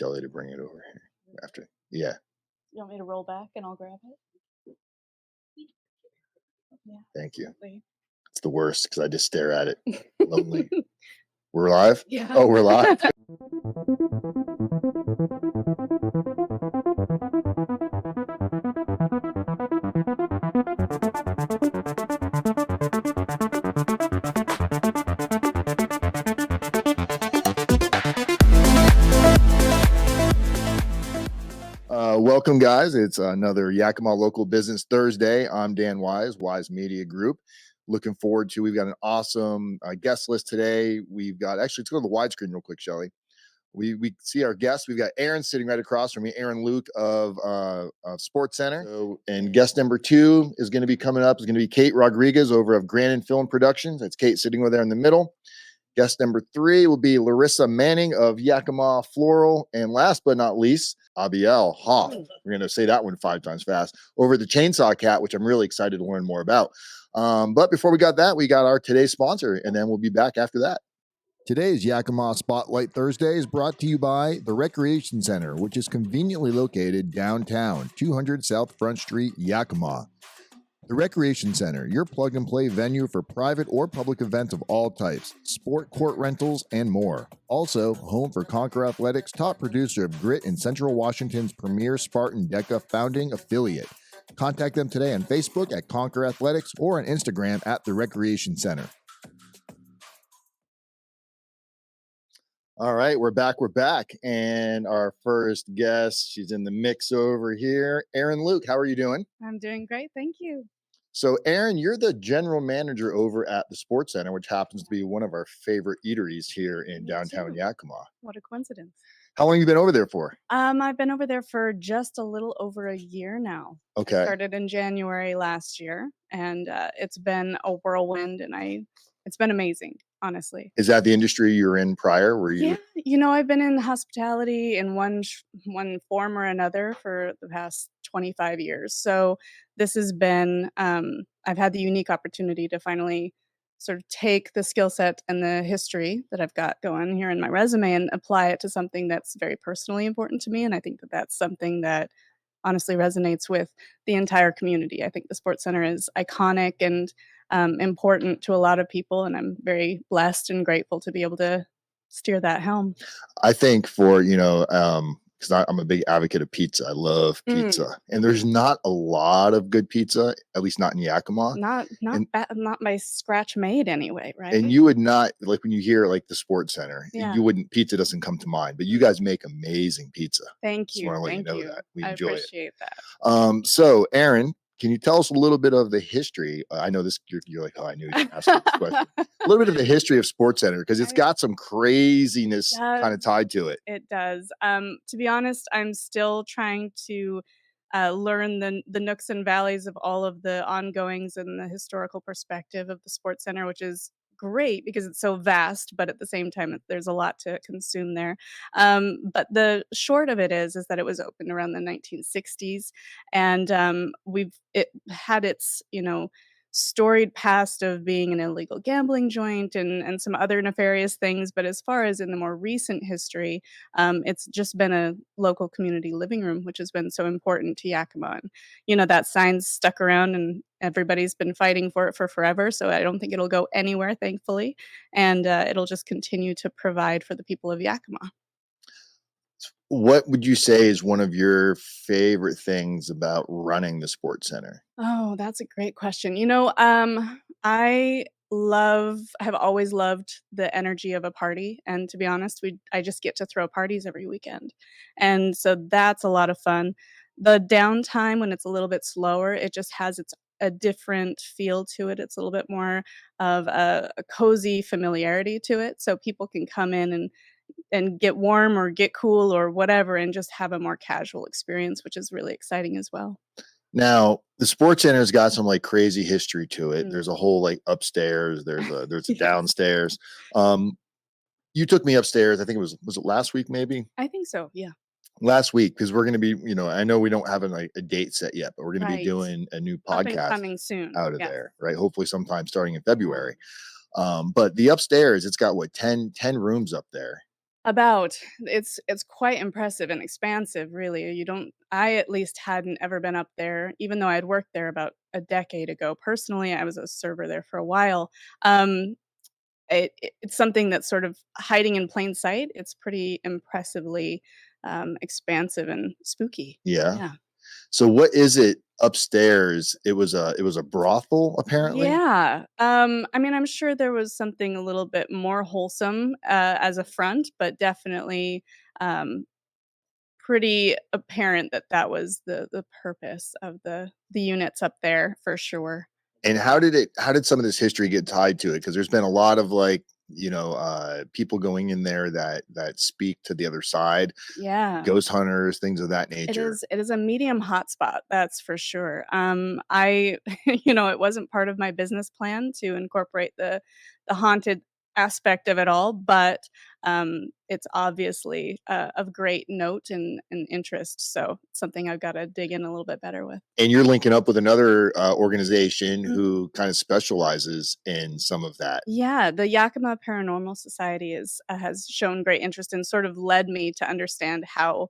Jelly to bring it over here after. Yeah, You want me to roll back and I'll grab it? Yeah, thank you. absolutely. It's the worst because I just stare at it. Lonely. We're live? Yeah. Oh, we're live. Welcome, guys. It's another Yakima Local Business Thursday. I'm Dan Wise, Wise Media Group. Looking forward to, we've got an awesome guest list today. We've got, actually, let's go to the widescreen real quick, Shelly. We see our guests. We've got Erin sitting right across from me, Erin Luke of Sports Center. And guest number 2 is going to be coming up, is going to be Kate Rodriguez over of Granon Film Productions. That's Kate sitting over there in the middle. Guest number 3 will be Larissa Manning of Yakima Floral. And last but not least, Abiel Hoff. We're going to say that one 5 times fast. Over the Chainsaw Cat, which I'm really excited to learn more about. But before we got that, we got our today's sponsor, and then we'll be back after that. Today's Yakima Spotlight Thursday is brought to you by the Wrechreation Center, which is conveniently located downtown, 200 South Front Street, Yakima. The Wrechreation Center, your plug-and-play venue for private or public events of all types, sport court rentals, and more. Also, home for Conquer Athletics, top producer of Grit in Central Washington's premier Spartan DECA founding affiliate. Contact them today on Facebook at Conquer Athletics or on Instagram at the Wrechreation Center. All right, we're back. And our first guest, she's in the mix over here. Erin Luke, how are you doing? I'm doing great. Thank you. So, Erin, you're the general manager over at the Sports Center, which happens to be one of our favorite eateries here in downtown Yakima. What a coincidence. How long have you been over there for? I've been over there for just a little over a year now. Okay. I started in January last year, and it's been a whirlwind, and it's been amazing, honestly. Is that the industry you're in prior? Were you? Yeah, I've been in hospitality in one form or another for the past 25 years. So this has been, I've had the unique opportunity to finally sort of take the skill set and the history that I've got going here in my resume and apply it to something that's very personally important to me. And I think that that's something that honestly resonates with the entire community. I think the Sports Center is iconic and important to a lot of people, and I'm very blessed and grateful to be able to steer that helm. I think for, because I'm a big advocate of pizza. I love pizza. And there's not a lot of good pizza, at least not in Yakima. Not by scratch made anyway, right? And you would not, like when you hear like the Sports Center, Yeah. pizza doesn't come to mind, but you guys make amazing pizza. Thank you. Just want to let Thank you know you. that. We I enjoy appreciate that. it. So, Erin, can you tell us a little bit of the history? I know this, you're like, oh, I knew you'd ask this question. A little bit of the history of Sports Center, because it's got some craziness kind of tied to it. It does. To be honest, I'm still trying to learn the nooks and valleys of all of the ongoings and the historical perspective of the Sports Center, which is great because it's so vast, but at the same time, there's a lot to consume there. But the short of it is that it was opened around the 1960s, and it had its storied past of being an illegal gambling joint and some other nefarious things. But as far as in the more recent history, it's just been a local community living room, which has been so important to Yakima. And, that sign's stuck around and everybody's been fighting for it for forever. So I don't think it'll go anywhere, thankfully. And it'll just continue to provide for the people of Yakima. What would you say is one of your favorite things about running the Sports Center? Oh, that's a great question. I have always loved the energy of a party. And to be honest, I just get to throw parties every weekend. And so that's a lot of fun. The downtime when it's a little bit slower, it just has a different feel to it. It's a little bit more of a cozy familiarity to it. So people can come in and get warm or get cool or whatever and just have a more casual experience, which is really exciting as well. Now, the Sports Center's got some like crazy history to it. There's a whole like upstairs, there's a downstairs. You took me upstairs, I think was it last week maybe? I think so, yeah. Last week, because we're going to be, I know we don't have a date set yet, but we're going to be doing a new podcast coming soon out of there, right? Hopefully sometime starting in February. But the upstairs, it's got 10 rooms up there. About. It's quite impressive and expansive, really. You don't I at least hadn't ever been up there, even though I'd worked there about a decade ago. Personally, I was a server there for a while. Um, it's something that's sort of hiding in plain sight. It's pretty impressively, expansive and spooky. Yeah. Yeah. So what is it upstairs? It was a brothel apparently. Yeah. I mean, I'm sure there was something a little bit more wholesome, as a front, but definitely, um, pretty apparent that that was the purpose of the units up there for sure. And how did some of this history get tied to it? Because there's been a lot of like, people going in there that speak to the other side, Yeah. ghost hunters, things of that It nature. is it is a medium hotspot, that's for sure. I you know, it wasn't part of my business plan to incorporate the haunted aspect of it all, but, it's obviously, of great note and interest, so it's something I've gotta dig in a little bit better with. And you're linking up with another organization Mhm. who kind of specializes in some of that. Yeah, the Yakima Paranormal Society has shown great interest and sort of led me to understand how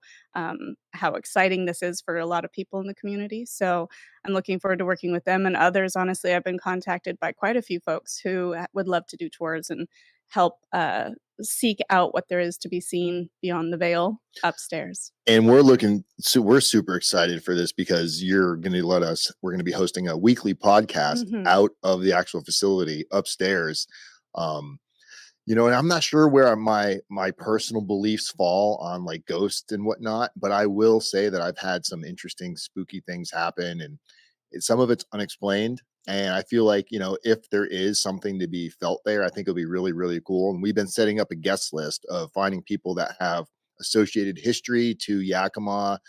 exciting this is for a lot of people in the community. So I'm looking forward to working with them and others. Honestly, I've been contacted by quite a few folks who would love to do tours and help seek out what there is to be seen beyond the veil upstairs. And we're super excited for this because we're going to be hosting a weekly podcast Hmm. out of the actual facility upstairs. Um, and I'm not sure where my personal beliefs fall on like ghosts and whatnot, but I will say that I've had some interesting spooky things happen, and some of it's unexplained. And I feel like, if there is something to be felt there, I think it'll be really, really cool. And we've been setting up a guest list of finding people that have associated history to Yakima.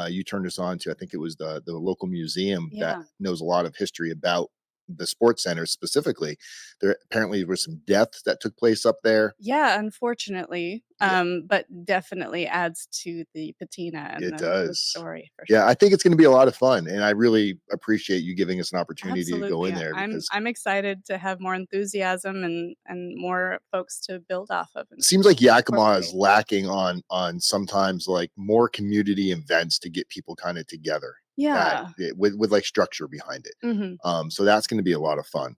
You turned us on to, I think it was the local museum that Yeah. knows a lot of history about the sports center specifically. There apparently were some deaths that took place up there. Yeah, unfortunately, Yeah, but definitely adds to the patina and it the does. story for Yeah, sure. I think it's going to be a lot of fun, and I really appreciate you giving us an opportunity to go Absolutely, in there because I'm excited to have more enthusiasm and more folks to build off of it and seems like Yakima is incorporate. lacking on sometimes like more community events to get people kind of together Yeah. with like structure behind it. Mhm. So that's going to be a lot of fun.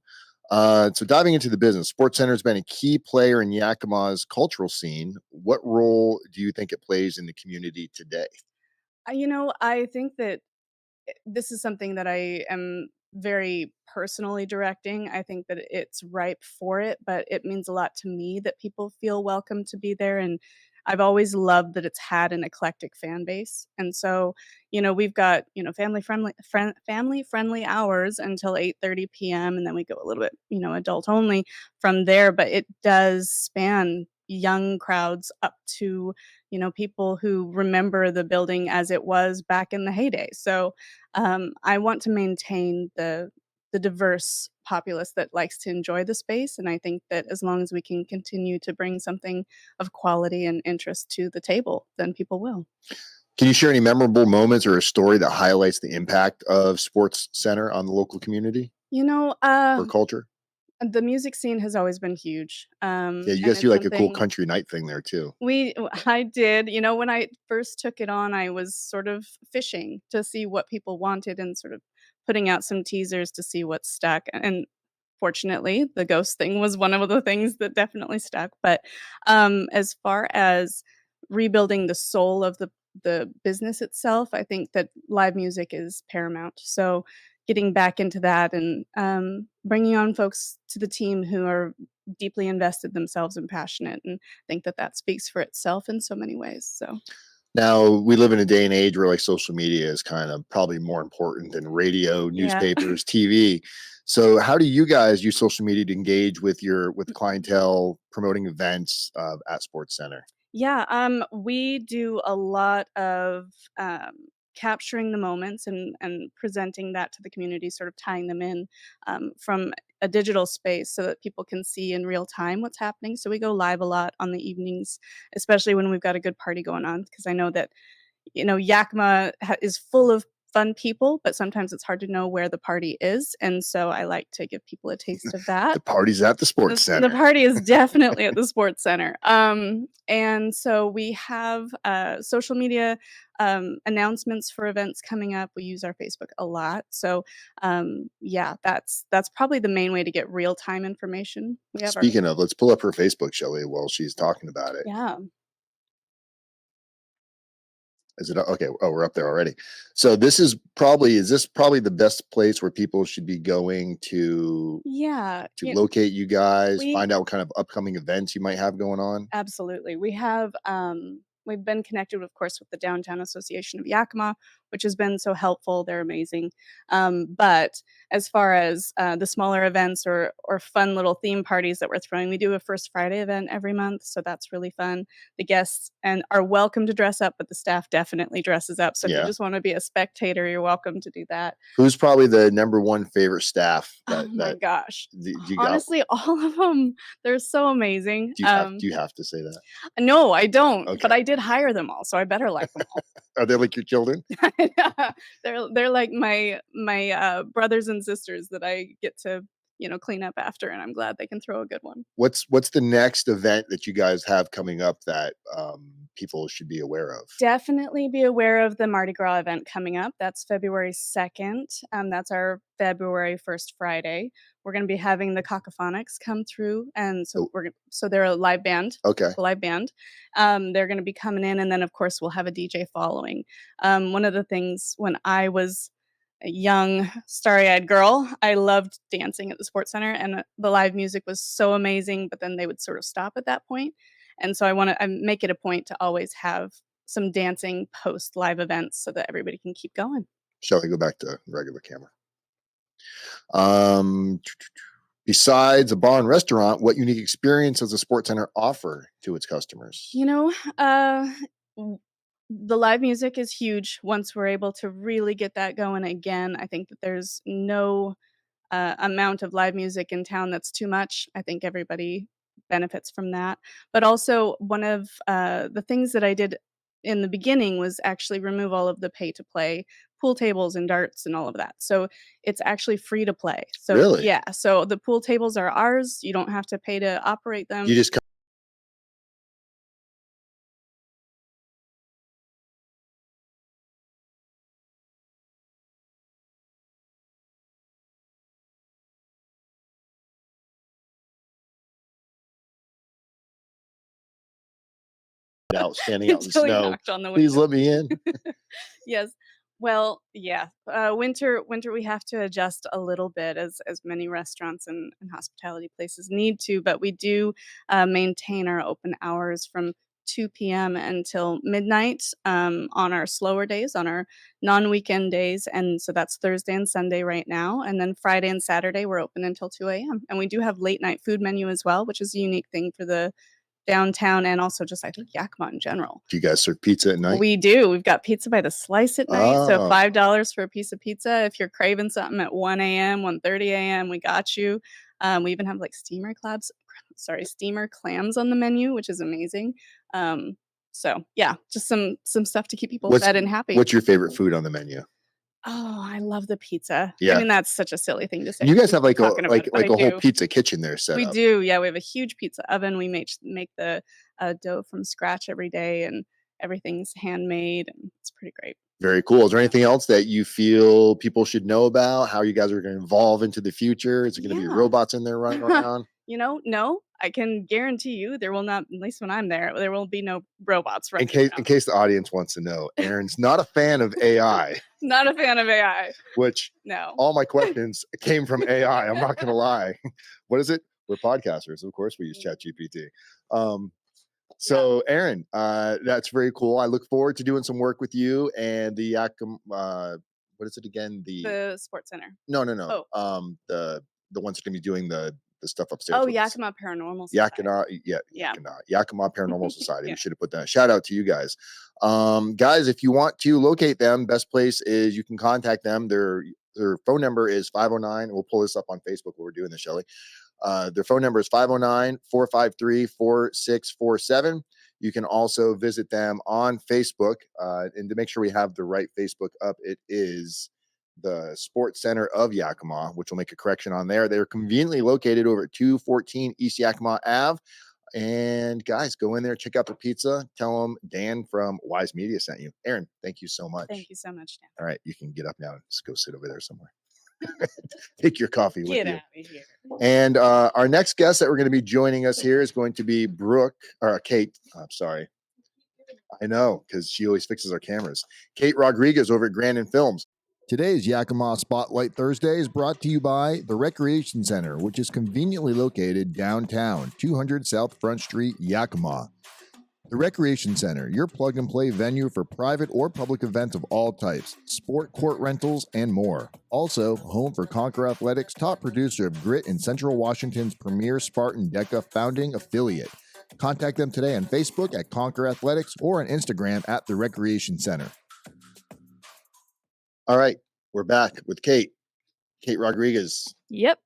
So diving into the business, Sports Center has been a key player in Yakima's cultural scene. What role do you think it plays in the community today? I think that this is something that I am very personally directing. I think that it's ripe for it, but it means a lot to me that people feel welcome to be there. And I've always loved that it's had an eclectic fan base. And so, we've got, family friendly hours until 8:30 p.m. and then we go a little bit, adult only from there, but it does span young crowds up to, people who remember the building as it was back in the heyday. So, I want to maintain the diverse populace that likes to enjoy the space, and I think that as long as we can continue to bring something of quality and interest to the table, then people will. Can you share any memorable moments or a story that highlights the impact of Sports Center on the local community You know, or culture? the music scene has always been huge, Yeah, you and guys do it's like a cool something country night thing there too. I did. When I first took it on, I was sort of fishing to see what people wanted and sort of putting out some teasers to see what stuck, and fortunately, the ghost thing was one of the things that definitely stuck, but, as far as rebuilding the soul of the business itself, I think that live music is paramount, so getting back into that and, bringing on folks to the team who are deeply invested themselves and passionate, and think that that speaks for itself in so many ways, so Now, we live in a day and age where like social media is kind of probably more important than radio, yeah. newspapers, TV. So, how do you guys use social media to engage with clientele, promoting events at Sports Center? Yeah, we do a lot of capturing the moments and presenting that to the community, sort of tying them in from a digital space so that people can see in real time what's happening. So we go live a lot on the evenings, especially when we've got a good party going on, because I know that Yakima is full of fun people, but sometimes it's hard to know where the party is, and so I like to give people a taste of that. The party's at the sports The center. party is definitely at the sports center. And so we have social media announcements for events coming up. We use our Facebook a lot. So yeah, that's probably the main way to get real time information. We have our Speaking of, let's pull up her Facebook, Shelly, while she's talking about it. yeah. Is it okay? Oh, we're up there already. So is this probably the best place where people should be going to Yeah. locate you guys, We find out what kind of upcoming events you might have going on? Absolutely. We've been connected, of course, with the Downtown Association of Yakima, which has been so helpful. They're amazing. But as far as the smaller events or fun little theme parties that we're throwing, we do a First Friday event every month, so that's really fun. The guests and are welcome to dress up, but the staff definitely dresses up. So if you Yeah. just want to be a spectator, you're welcome to do that. Who's probably the number one favorite staff Oh my gosh. you got? Honestly, all of them, they're so amazing. Do you have to say that? No, I don't, Okay. but I did hire them all, so I better like them all. Are they like your children? They're like my brothers and sisters that I get to, clean up after, and I'm glad they can throw a good one. What's the next event that you guys have coming up that people should be aware of? Definitely be aware of the Mardi Gras event coming up. That's February 2nd. That's our February 1st Friday. We're going to be having the Cacophonics come through, and so they're a live band. Okay. A live band. They're going to be coming in, and then of course we'll have a DJ following. One of the things when I was a young, starry-eyed girl, I loved dancing at the sports center, and the live music was so amazing. But then they would sort of stop at that point, and so I make it a point to always have some dancing post live events so that everybody can keep going. Shall we go back to regular camera? Besides a bar and restaurant, what unique experience does the sports center offer to its customers? The live music is huge. Once we're able to really get that going again, I think that there's no amount of live music in town that's too much. I think everybody benefits from that. But also, one of the things that I did in the beginning was actually remove all of the pay to play pool tables and darts and all of that. So it's actually free to play. So Really? yeah, so the pool tables are ours. You don't have to pay to operate them. You just standing out in the Until he snow. knocked on the Please window. let me in. Yes. Well, yeah. Winter we have to adjust a little bit as many restaurants and hospitality places need to, but we do maintain our open hours from 2 p.m. until midnight on our slower days, on our non-weekend days, and so that's Thursday and Sunday right now, and then Friday and Saturday we're open until 2 a.m. And we do have late night food menu as well, which is a unique thing for the downtown and also just I think Yakima in general. Do you guys serve pizza at night? We do. We've got pizza by the slice at night, so Oh. $5 for a piece of pizza. If you're craving something at 1 a.m., 1:30 a.m., we got you. We even have like steamer clams on the menu, which is amazing. So yeah, just some stuff to keep people fed and happy. What's your favorite food on the menu? Oh, I love the pizza. Yeah. I mean, that's such a silly thing to say. You guys have like a Talking about it, but I whole do. pizza kitchen there set We up. do, yeah, we have a huge pizza oven. We make the dough from scratch every day, and everything's handmade, and it's pretty great. Very cool. Is there anything else that you feel people should know about how you guys are going to evolve into the future? Is there going to be Yeah. robots in there running around? No, I can guarantee you there will not, at least when I'm there will be no robots running In around. case the audience wants to know, Erin's not a fan of AI. Not a fan of AI. Which No. all my questions came from AI. I'm not going to lie. What is it? We're podcasters. Of course we use ChatGPT. So Erin, that's very cool. I look forward to doing some work with you and the Yakima, what is it again? The sports center. No. Oh. The ones that are going to be doing the stuff upstairs. Oh, Yakima Paranormal Society. Yakima Paranormal Society. Yeah. We should have put that. Shout out to you guys. Guys, if you want to locate them, best place is you can contact them. Their phone number is 509. We'll pull this up on Facebook while we're doing this, Shelly. Their phone number is 509-453-4647. You can also visit them on Facebook. And to make sure we have the right Facebook up, it is the Sports Center of Yakima, which will make a correction on there. They're conveniently located over at 214 East Yakima Ave. And guys, go in there, check out the pizza. Tell them Dan from Wise Media sent you. Erin, thank you so much. Thank you so much, Dan. All right, you can get up now and just go sit over there somewhere. Take your coffee with Get you. out of here. And our next guest that we're going to be joining us here is going to be Kate. I'm sorry. I know, because she always fixes our cameras. Kate Rodriguez over at Granon Films. Today's Yakima Spotlight Thursday is brought to you by the Wrechreation Center, which is conveniently located downtown, 200 South Front Street, Yakima. The Wrechreation Center, your plug-and-play venue for private or public events of all types, sport court rentals, and more. Also, home for Conquer Athletics, top producer of Grit in Central Washington's premier Spartan DECA founding affiliate. Contact them today on Facebook at Conquer Athletics or on Instagram at the Wrechreation Center. All right, we're back with Kate Rodriguez. Yep.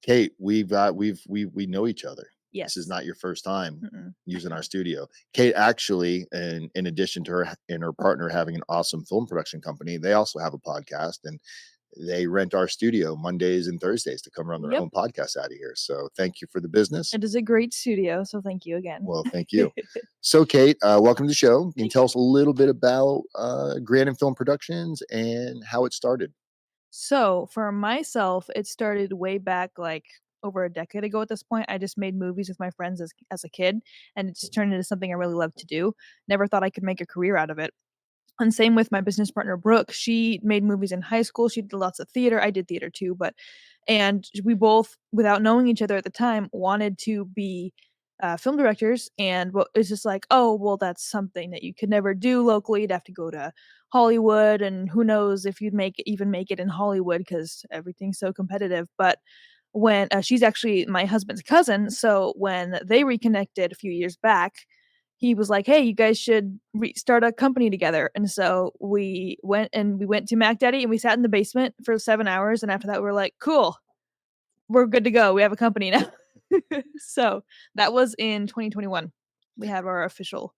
Kate, we know each other. Yes. This is not your first time using our studio. Kate actually, in addition to her and her partner having an awesome film production company, they also have a podcast, and they rent our studio Mondays and Thursdays to come run their own podcast out of here. So thank you for the business. It is a great studio, so thank you again. Well, thank you. So Kate, welcome to the show. Can you tell us a little bit about Granon Film Productions and how it started? So for myself, it started way back like over a decade ago at this point. I just made movies with my friends as a kid, and it just turned into something I really loved to do. Never thought I could make a career out of it. And same with my business partner, Brooke. She made movies in high school. She did lots of theater. I did theater too, and we both, without knowing each other at the time, wanted to be film directors. And it's just like, oh, well, that's something that you could never do locally. You'd have to go to Hollywood, and who knows if you'd even make it in Hollywood because everything's so competitive. But when she's actually my husband's cousin, so when they reconnected a few years back, he was like, "Hey, you guys should start a company together." And so we went to Mac Daddy, and we sat in the basement for 7 hours. And after that, we were like, "Cool, we're good to go. We have a company now." So that was in 2021. We have our official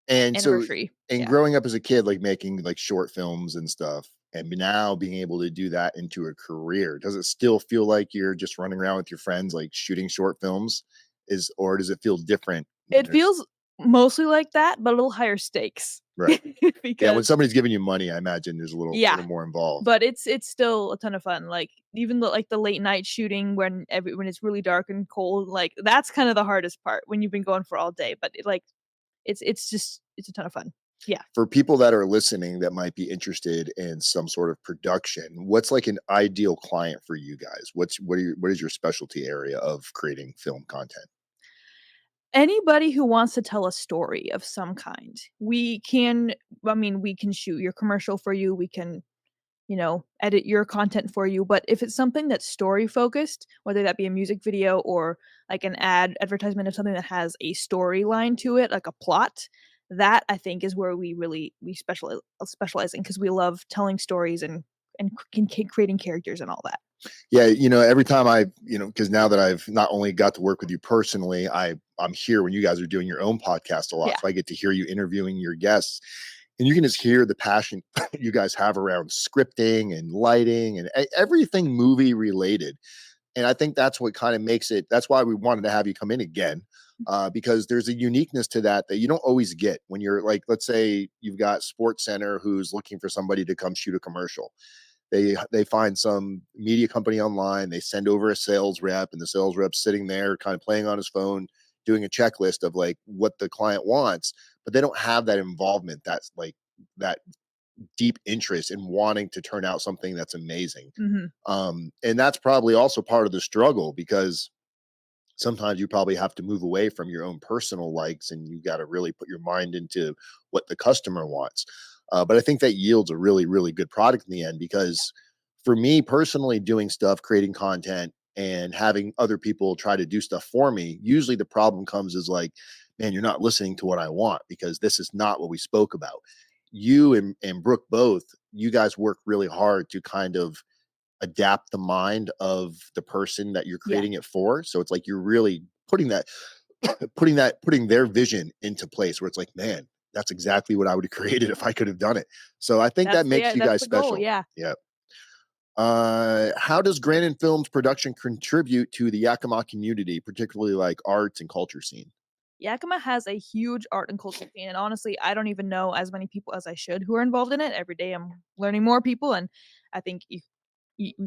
anniversary. Growing up as a kid, like making like short films and stuff, and now being able to do that into a career, does it still feel like you're just running around with your friends, like shooting short films? Or does it feel different? It feels mostly like that, but a little higher stakes. Right. Yeah, when somebody's giving you money, I imagine there's a little more involved. But it's still a ton of fun. Like even the late night shooting when it's really dark and cold, like that's kind of the hardest part when you've been going for all day. But it's a ton of fun. Yeah. For people that are listening that might be interested in some sort of production, what's like an ideal client for you guys? What is your specialty area of creating film content? Anybody who wants to tell a story of some kind. We can shoot your commercial for you. We can, edit your content for you. But if it's something that's story focused, whether that be a music video or like an advertisement of something that has a storyline to it, like a plot, that I think is where we specialize in, because we love telling stories and creating characters and all that. Yeah, every time because now that I've not only got to work with you personally, I'm here when you guys are doing your own podcast a lot. Yeah. So I get to hear you interviewing your guests, and you can just hear the passion you guys have around scripting and lighting and everything movie related. And I think that's what kind of makes it. That's why we wanted to have you come in again, because there's a uniqueness to that you don't always get when you're like, let's say you've got Sports Center who's looking for somebody to come shoot a commercial. They find some media company online, they send over a sales rep, and the sales rep's sitting there kind of playing on his phone, doing a checklist of like what the client wants, but they don't have that involvement. That's like that deep interest in wanting to turn out something that's amazing. And that's probably also part of the struggle, because sometimes you probably have to move away from your own personal likes, and you got to really put your mind into what the customer wants. But I think that yields a really, really good product in the end, because for me personally, doing stuff, creating content and having other people try to do stuff for me, usually the problem comes is like, man, you're not listening to what I want, because this is not what we spoke about. You and Brooke both, you guys work really hard to kind of adapt the mind of the person that you're creating it for. So it's like you're really putting that putting their vision into place where it's like, man, that's exactly what I would have created if I could have done it. So I think that makes you that's guys the goal, special. yeah. Yeah. How does Granon Films production contribute to the Yakima community, particularly like arts and culture scene? Yakima has a huge art and culture scene, and honestly, I don't even know as many people as I should who are involved in it. Every day I'm learning more people, and I think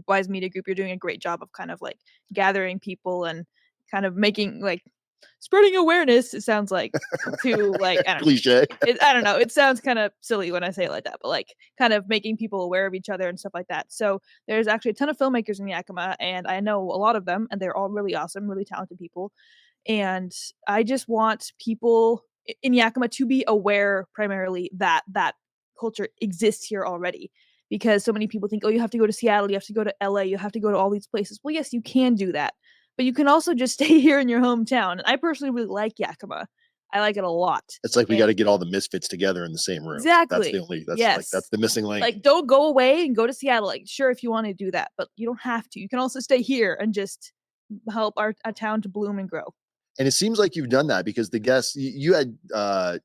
Wise Media Group, you're doing a great job of kind of like gathering people and kind of making like spreading awareness. It sounds like to like I don't know. Cliche. I don't know. It sounds kind of silly when I say it like that, but like kind of making people aware of each other and stuff like that. So there's actually a ton of filmmakers in Yakima, and I know a lot of them, and they're all really awesome, really talented people. And I just want people in Yakima to be aware primarily that that culture exists here already, because so many people think, oh, you have to go to Seattle, you have to go to LA, you have to go to all these places. Well, yes, you can do that, but you can also just stay here in your hometown. And I personally really like Yakima. I like it a lot. It's like we got And to get all the misfits together in the same room. That's the exactly. only. That's like that's Yes. the missing link. Like, don't go away and go to Seattle. Like, sure, if you want to do that, but you don't have to. You can also stay here and just help our town to bloom and grow. And it seems like you've done that because the guests you had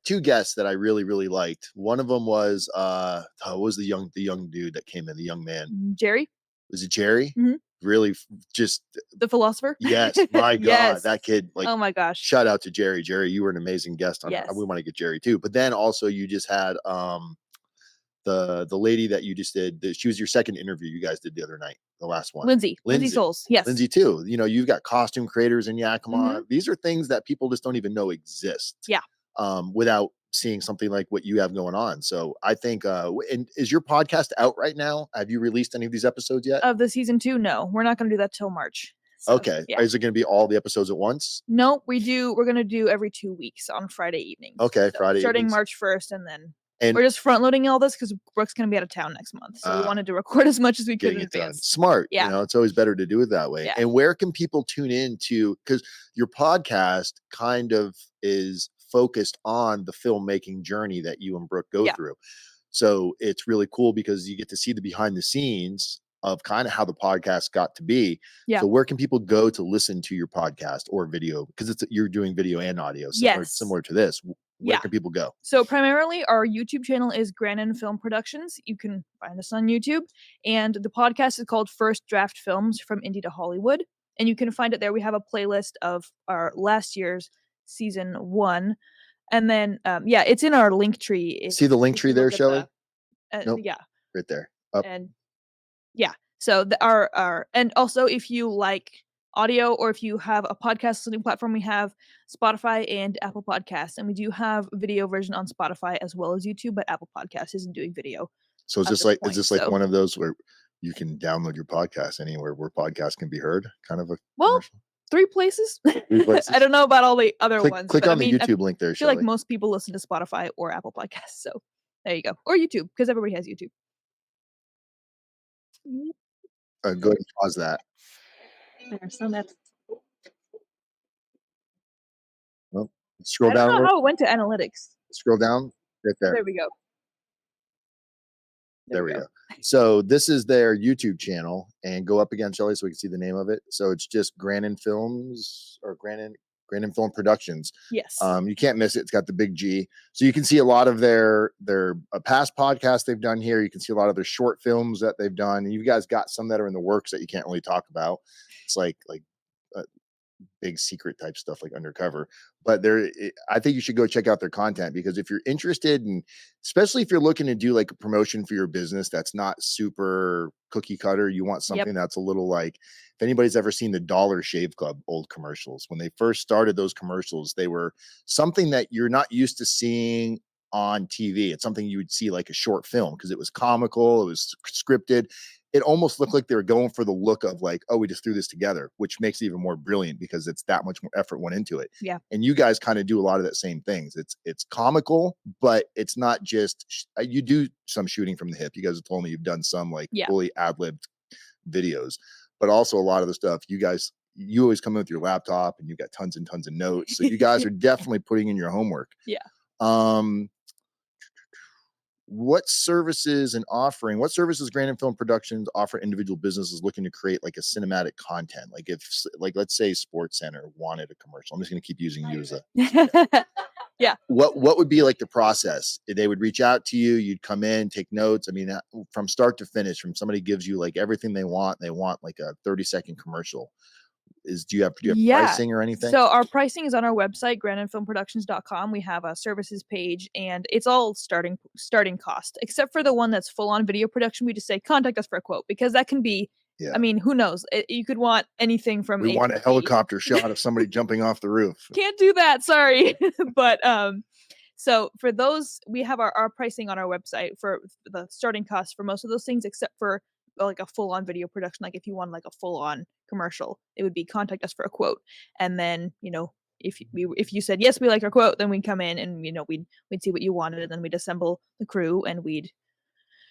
two guests that I really really liked. One of them was what was the young dude that came in, the young man. Jerry? Was it Jerry? Mhm. Really just The philosopher? yes, my God, Yes. that kid, like, Oh my gosh. shout out to Jerry. Jerry, you were an amazing guest on Yes. we want to get Jerry too. But then also you just had the lady that you just did, she was your second interview you guys did the other night, the last one. Lindsay Souls. Yes. Lindsay too. You know, you've got costume creators in Yakima. Mhm. These are things that people just don't even know exist. Yeah. Without seeing something like what you have going on. So I think and is your podcast out right now? Have you released any of these episodes yet? Of the season 2, no. We're not gonna do that till March. So, Okay. yeah. Is it going to be all the episodes at once? No, we're gonna do every 2 weeks on Friday evenings. Okay, So, Friday starting evenings. March 1st, and then And we're just front loading all this because Brooke's gonna be out of town next month. So we wanted to record as much as we could getting in it done. advance. Smart. Yeah. You know, it's always better to do it that way. Yeah. And where can people tune in to, because your podcast kind of is focused on the filmmaking journey that you and Brooke go Yeah. through. So it's really cool because you get to see the behind the scenes of kind of how the podcast got to be. Yeah. So where can people go to listen to your podcast or video? Because you're doing video and audio, Yes. similar to this. Where Yeah. can people go? So primarily our YouTube channel is Granon Film Productions. You can find us on YouTube. And the podcast is called First Draft Films from Indie to Hollywood. And you can find it there. We have a playlist of our last year's season 1. And then it's in our link tree. See the link tree there, Shelley? Nope. Yeah. Right there. Up. And yeah. So our and also if you like audio or if you have a podcast listening platform, we have Spotify and Apple Podcasts, and we do have video version on Spotify as well as YouTube, but Apple Podcasts isn't doing video. So is at this this like point, is this like so- one of those where you can download your podcast anywhere where podcasts can be heard? Kind of a Well, commercial? 3 places. 3 places. I don't know about all the other ones. Click but on I the mean, YouTube link there, I feel like Shelley. most people listen to Spotify or Apple Podcasts, so there you go. Or YouTube, because everybody has YouTube. Go ahead and pause that. So that's Well, scroll I don't down. know how it went to analytics. Scroll down. Right there. There we go. There we go. So this is their YouTube channel, and go up again, Shelley, so we can see the name of it. So it's just Granon Films or Granon Film Productions. Yes. You can't miss it. It's got the big G. So you can see a lot of their past podcasts they've done here. You can see a lot of their short films that they've done. And you guys got some that are in the works that you can't really talk about. It's like big secret type stuff like undercover, but I think you should go check out their content, because if you're interested, and especially if you're looking to do like a promotion for your business that's not super cookie cutter, you want something that's a little like, if anybody's ever seen the Dollar Shave Club old commercials, when they first started those commercials, they were something that you're not used to seeing on TV. It's something you would see like a short film, because it was comical, it was scripted. It almost looked like they were going for the look of like, oh, we just threw this together, which makes it even more brilliant because it's that much more effort went into it. Yeah. And you guys kind of do a lot of that same things. It's comical, but it's not just, you do some shooting from the hip. You guys have told me you've done some like fully ad-libbed videos, but also a lot of the stuff you always come in with your laptop and you've got tons and tons of notes. So you guys are definitely putting in your homework. Yeah. what services Granon Film Productions offer individual businesses looking to create like a cinematic content? Like if like let's say Sports Center wanted a commercial. I'm just going to keep using you as a Yeah. what would be like the process? They would reach out to you, you'd come in, take notes. I mean, from start to finish, from somebody gives you like everything they want like a 30-second commercial. Do you have Yeah. pricing or anything? So our pricing is on our website, granonfilmproductions.com. We have a services page and it's all starting cost, except for the one that's full on video production. We just say contact us for a quote because that can be, I Yeah. mean, who knows? You could want anything from We A want to a Z. helicopter shot of somebody jumping off the roof. Can't do that, sorry. But so for those, we have our pricing on our website for the starting cost for most of those things, except for like a full on video production. Like if you want like a full on commercial, it would be contact us for a quote. And then, if you said yes, we like our quote, then we'd come in and we'd see what you wanted, and then we'd assemble the crew and we'd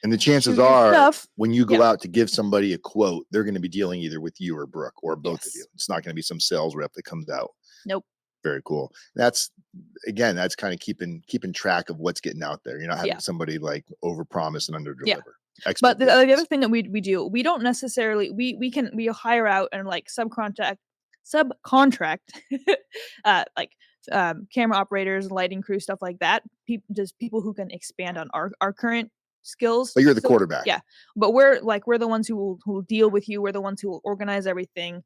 And the chances shoot your are, stuff. when you go Yeah. out to give somebody a quote, they're going to be dealing either with you or Brooke or both of you. Yes. It's not going to be some sales rep that comes out. Nope. Very cool. That's that's kind of keeping track of what's getting out there. You're not having Yeah. somebody like overpromise and Yeah. underdeliver. But Expert the other business. thing that we do, we don't necessarily we hire out and like subcontract like camera operators, lighting crew, stuff like that. Just people who can expand on our current skills. But you're the So quarterback. yeah, but we're the ones who will deal with you. We're the ones who will organize everything,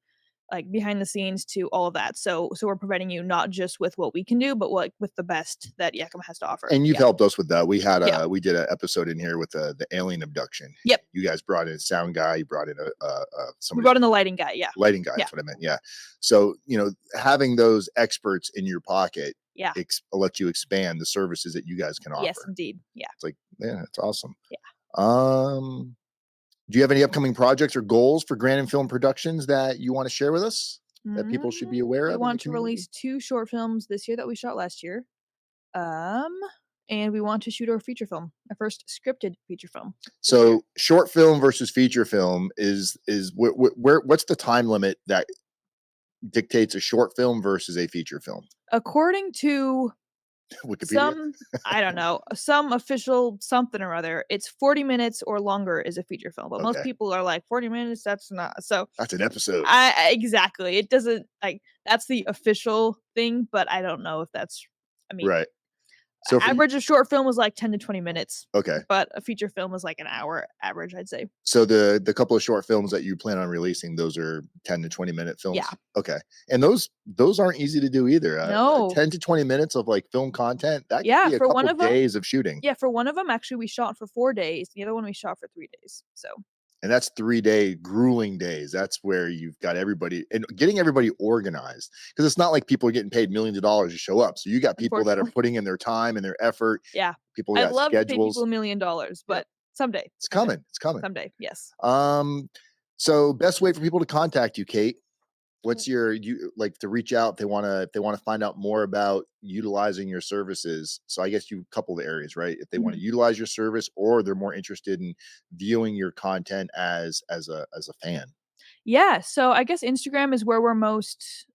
like behind the scenes to all of that. So we're providing you not just with what we can do, but like with the best that Yakima has to offer. And you've Yeah. helped us with that. Yeah. We did an episode in here with the alien abduction. Yep. You guys brought in a sound guy. You brought in We somebody brought in the lighting guy. Yeah. lighting guy. Yeah. That's what I meant. Yeah. So having those experts in your pocket Yeah. let you expand the services that you guys can offer. Yes, indeed. Yeah. It's like, yeah, it's awesome. Yeah. Do you have any upcoming projects or goals for Granon Film Productions that you want to share with us that people should be aware We of in the want to community? release 2 short films this year that we shot last year. And we want to shoot our feature film, our first scripted feature film this year. So, short film versus feature film is what's the time limit that dictates a short film versus a feature film? According to Wikipedia? I don't know, some official something or other, it's 40 minutes or longer is a feature film, but most Okay. people are like 40 minutes, that's not. So That's an episode. exactly. It doesn't like that's the official thing, but I don't know if that's I mean, Right. So average of short film was like 10 to 20 minutes, okay. but a feature film is like an hour average, I'd say. So the couple of short films that you plan on releasing, those are 10 to 20 minute films? Yeah. Okay. And those aren't easy to do either. No. 10 to 20 minutes of like film content, that could Yeah, be a for one couple of them. days of shooting. Yeah, for one of them, actually, we shot for 4 days. The other one we shot for 3 days. So And that's 3-day grueling days. That's where you've got everybody and getting everybody organized, because it's not like people are getting paid millions of dollars to show up. So you got people that are unfortunately. putting in their time and their effort. Yeah. People I'd got love to pay people schedules. $1 million, but someday. It's coming. It's coming. Someday, yes. So best way for people to contact you, Kate. What's you like to reach out if they want to find out more about utilizing your services? So I guess you couple the areas, right? If they want to Mhm. utilize your service or they're more interested in viewing your content as a fan. Yeah, so I guess Instagram is where we're most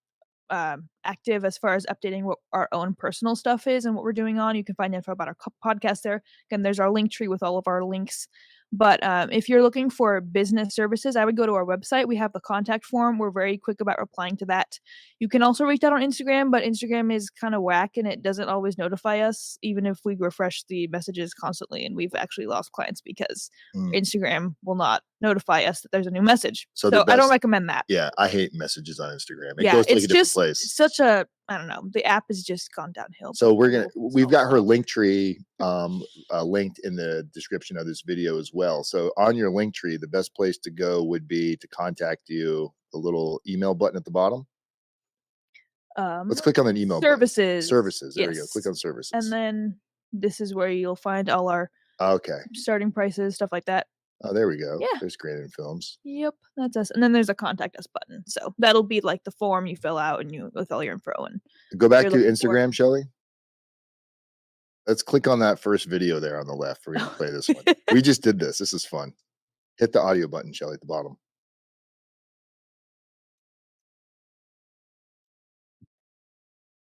active as far as updating what our own personal stuff is and what we're doing on. You can find info about our podcast there. Again, there's our link tree with all of our links. But if you're looking for business services, I would go to our website. We have the contact form. We're very quick about replying to that. You can also reach out on Instagram, but Instagram is kind of whack and it doesn't always notify us, even if we refresh the messages constantly. And we've actually lost clients because Instagram will not notify us that there's a new message. So I don't recommend that. Yeah, I hate messages on Instagram. It Yeah, goes to like it's a different just place. such a I don't know. The app has just gone downhill. So People we've got her solve link tree linked in the description of this video as well. So on your link tree, the best place to go would be to contact you, the little email button at the bottom. Let's click on an email button. services. Services. There we go. Yes. Click on services. And then this is where you'll find all our okay. starting prices, stuff like that. Oh, there we go. Yeah. There's Granon Films. Yep, that's us. And then there's a contact us button. So that'll be like the form you fill out and you with all your info and Go back you're to looking for. Instagram, Shelly. Let's click on that first video there on the left. We're going to play this one. We just did this. This is fun. Hit the audio button, Shelly, at the bottom.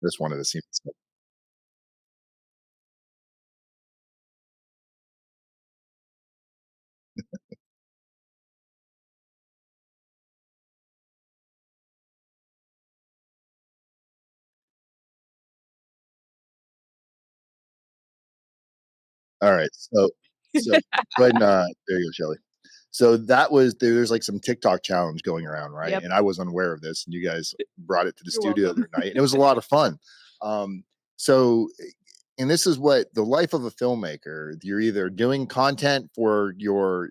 Just wanted to see. All right. So go ahead and there you go, Shelly. So there's like some TikTok challenge going around, right? Yep. And I was unaware of this, and you guys brought it to the You're studio the welcome. other night, and it was a lot of fun. Um, so and this is what the life of a filmmaker, you're either doing content for your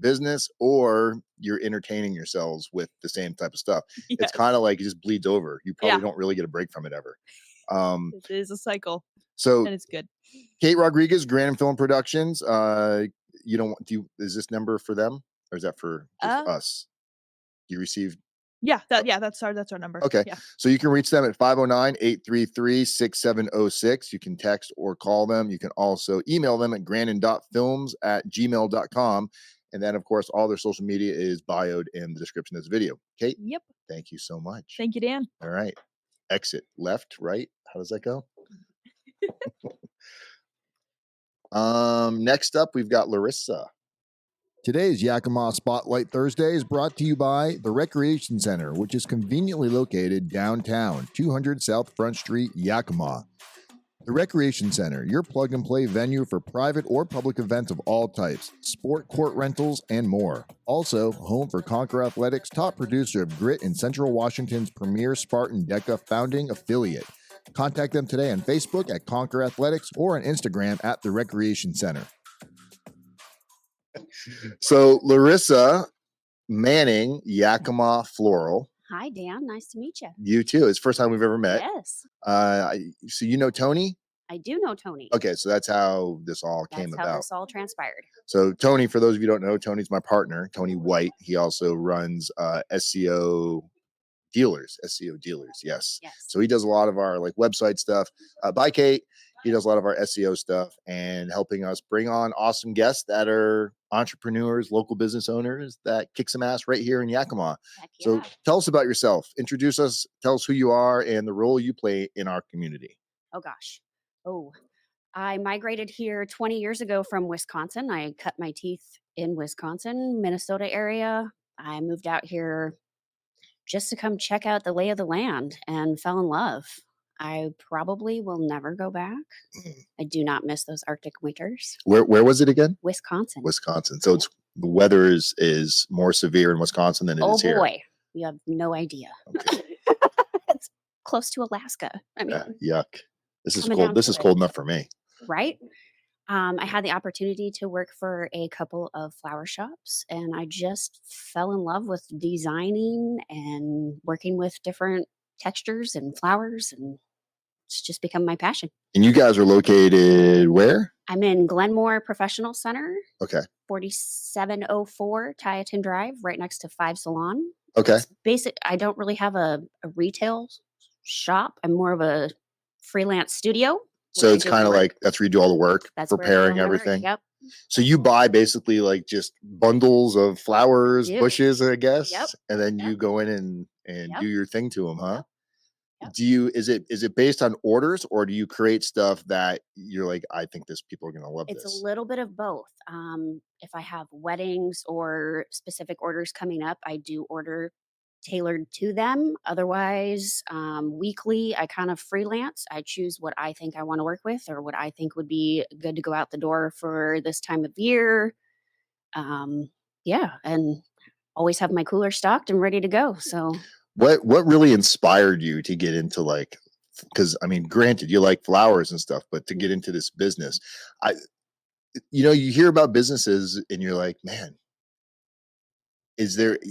business, or you're entertaining yourselves with the same type of stuff. It's Yes. kind of like it just bleeds over. You Yeah. probably don't really get a break from it ever. Um, It is a cycle, so and it's good. Kate Rodriguez, Granon Film Productions. You don't do you, is this number for them, or is that for just Uh, us? You received yeah, that's our number. okay. Yeah. So you can reach them at 509-833-6706. You can text or call them. You can also email them at granon.films@gmail.com. And then, of course, all their social media is bioed in the description of this video. Kate, Yep. thank you so much. Thank you, Dan. All right. Exit left, right. How does that go? Next up, we've got Larissa. Today's Yakima Spotlight Thursday is brought to you by the Wrechreation Center, which is conveniently located downtown, 200 South Front Street, Yakima. The Wrechreation Center, your plug and play venue for private or public events of all types, sport court rentals, and more. Also, home for Conquer Athletics, top producer of Grit in Central Washington's premier Spartan DECA founding affiliate. Contact them today on Facebook at Conquer Athletics or on Instagram at the Wrechreation Center. So, Larissa Manning, Yakima Floral. Hi, Dan. Nice to meet you. You too. It's the first time we've ever met. Yes, So you know Tony? I do know Tony. Okay, so that's how this all came That's how about. this all transpired. So Tony, for those of you who don't know, Tony's my partner, Tony White. He also runs SEO dealers. Yes. Yes. So he does a lot of our like website stuff. By Kate, he does a lot of our SEO stuff and helping us bring on awesome guests that are entrepreneurs, local business owners that kick some ass right here in Yakima. Heck yeah. So tell us about yourself. Introduce us. Tell us who you are and the role you play in our community. Oh, gosh. Oh, I migrated here 20 years ago from Wisconsin. I cut my teeth in Wisconsin, Minnesota area. I moved out here just to come check out the lay of the land and fell in love. I probably will never go back. I do not miss those Arctic winters. Where was it again? Wisconsin. Wisconsin. So it's the weather is more severe in Wisconsin than it Oh is here. boy, you have no idea. Okay. It's close to Alaska. I mean, Yuck. This is coming cold. down This to is it. cold enough for me. Right? I had the opportunity to work for a couple of flower shops, and I just fell in love with designing and working with different textures and flowers, and it's just become my passion. And you guys are located where? I'm in Glenmore Professional Center, Okay. 4704 Tieton Drive, right next to Five Salon. Okay. It's basic. I don't really have a retail shop. I'm more of a freelance studio. So where I it's do kind of work. like that's where you do all the work, That's where I do preparing all my work. everything. Yep. So you buy basically like just bundles of flowers, do. bushes, I guess, Yep. and then Yep. you go in and Yep. do your thing to them, huh? Yep. Do you is it based on orders, or do you create stuff that you're like, I think this people are gonna love It's this? a little bit of both. If I have weddings or specific orders coming up, I do order tailored to them. Otherwise, weekly, I kind of freelance. I choose what I think I want to work with or what I think would be good to go out the door for this time of year. Yeah, and always have my cooler stocked and ready to go. So What really inspired you to get into like because I mean, granted, you like flowers and stuff, but to get into this business, I you hear about businesses and you're like, man,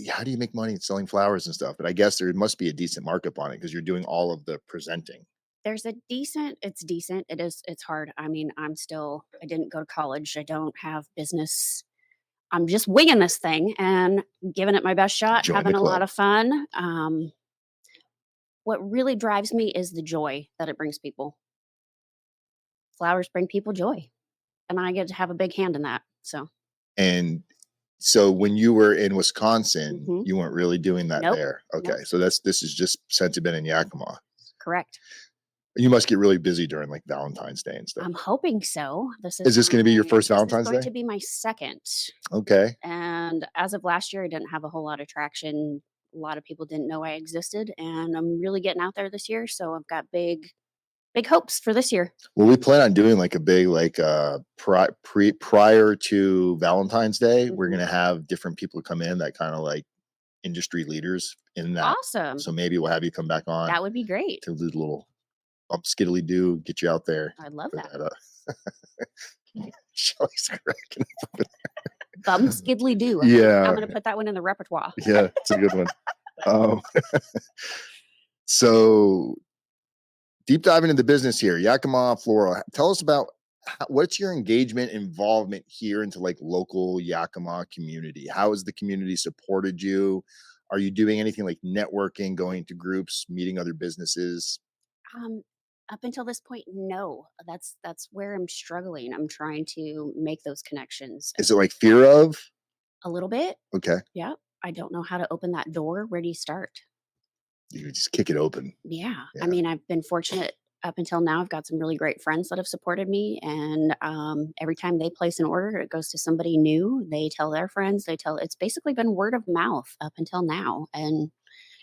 how do you make money selling flowers and stuff? But I guess there must be a decent markup on it because you're doing all of the presenting. there's a decent, it's decent. It's hard. I mean, I didn't go to college. I don't have business. I'm just winging this thing and giving it my best shot, Join having the a lot club. of fun. What really drives me is the joy that it brings people. Flowers bring people joy, and I get to have a big hand in that. So, And so when you were in Wisconsin, Mhm. you weren't really doing that Nope. there. Okay. Nope. So this is just since you've been in Yakima. correct. You must get really busy during like Valentine's Day and stuff. I'm hoping so. Is this gonna be your first this Valentine's is going Day? to be my second. Okay. And as of last year, I didn't have a whole lot of traction. A lot of people didn't know I existed, and I'm really getting out there this year. So I've got big big hopes for this year. Well, we plan on doing like a big, like prior to Valentine's Day, we're Mhm. gonna have different people come in that kind of like industry leaders in that. Awesome. So maybe we'll have you come back on That would be great. to do a little skiddly do, get you out there. I'd love for that. Shelly's cracking. Bum skiddly do. Yeah, I'm gonna put that one in the repertoire. yeah, it's a good one. Um, so deep diving into the business here, Yakima Floral. Tell us about what's your engagement involvement here into like local Yakima community. How has the community supported you? Are you doing anything like networking, going to groups, meeting other businesses? Um, Up until this point, no. That's where I'm struggling. I'm trying to make those connections Is it like fear of? a little bit. Okay, Yeah. I don't know how to open that door. Where do you start? you just kick it open. Yeah. I Yeah. mean, I've been fortunate up until now. I've got some really great friends that have supported me. And every time they place an order, it goes to somebody new. They tell their friends, it's basically been word of mouth up until now. And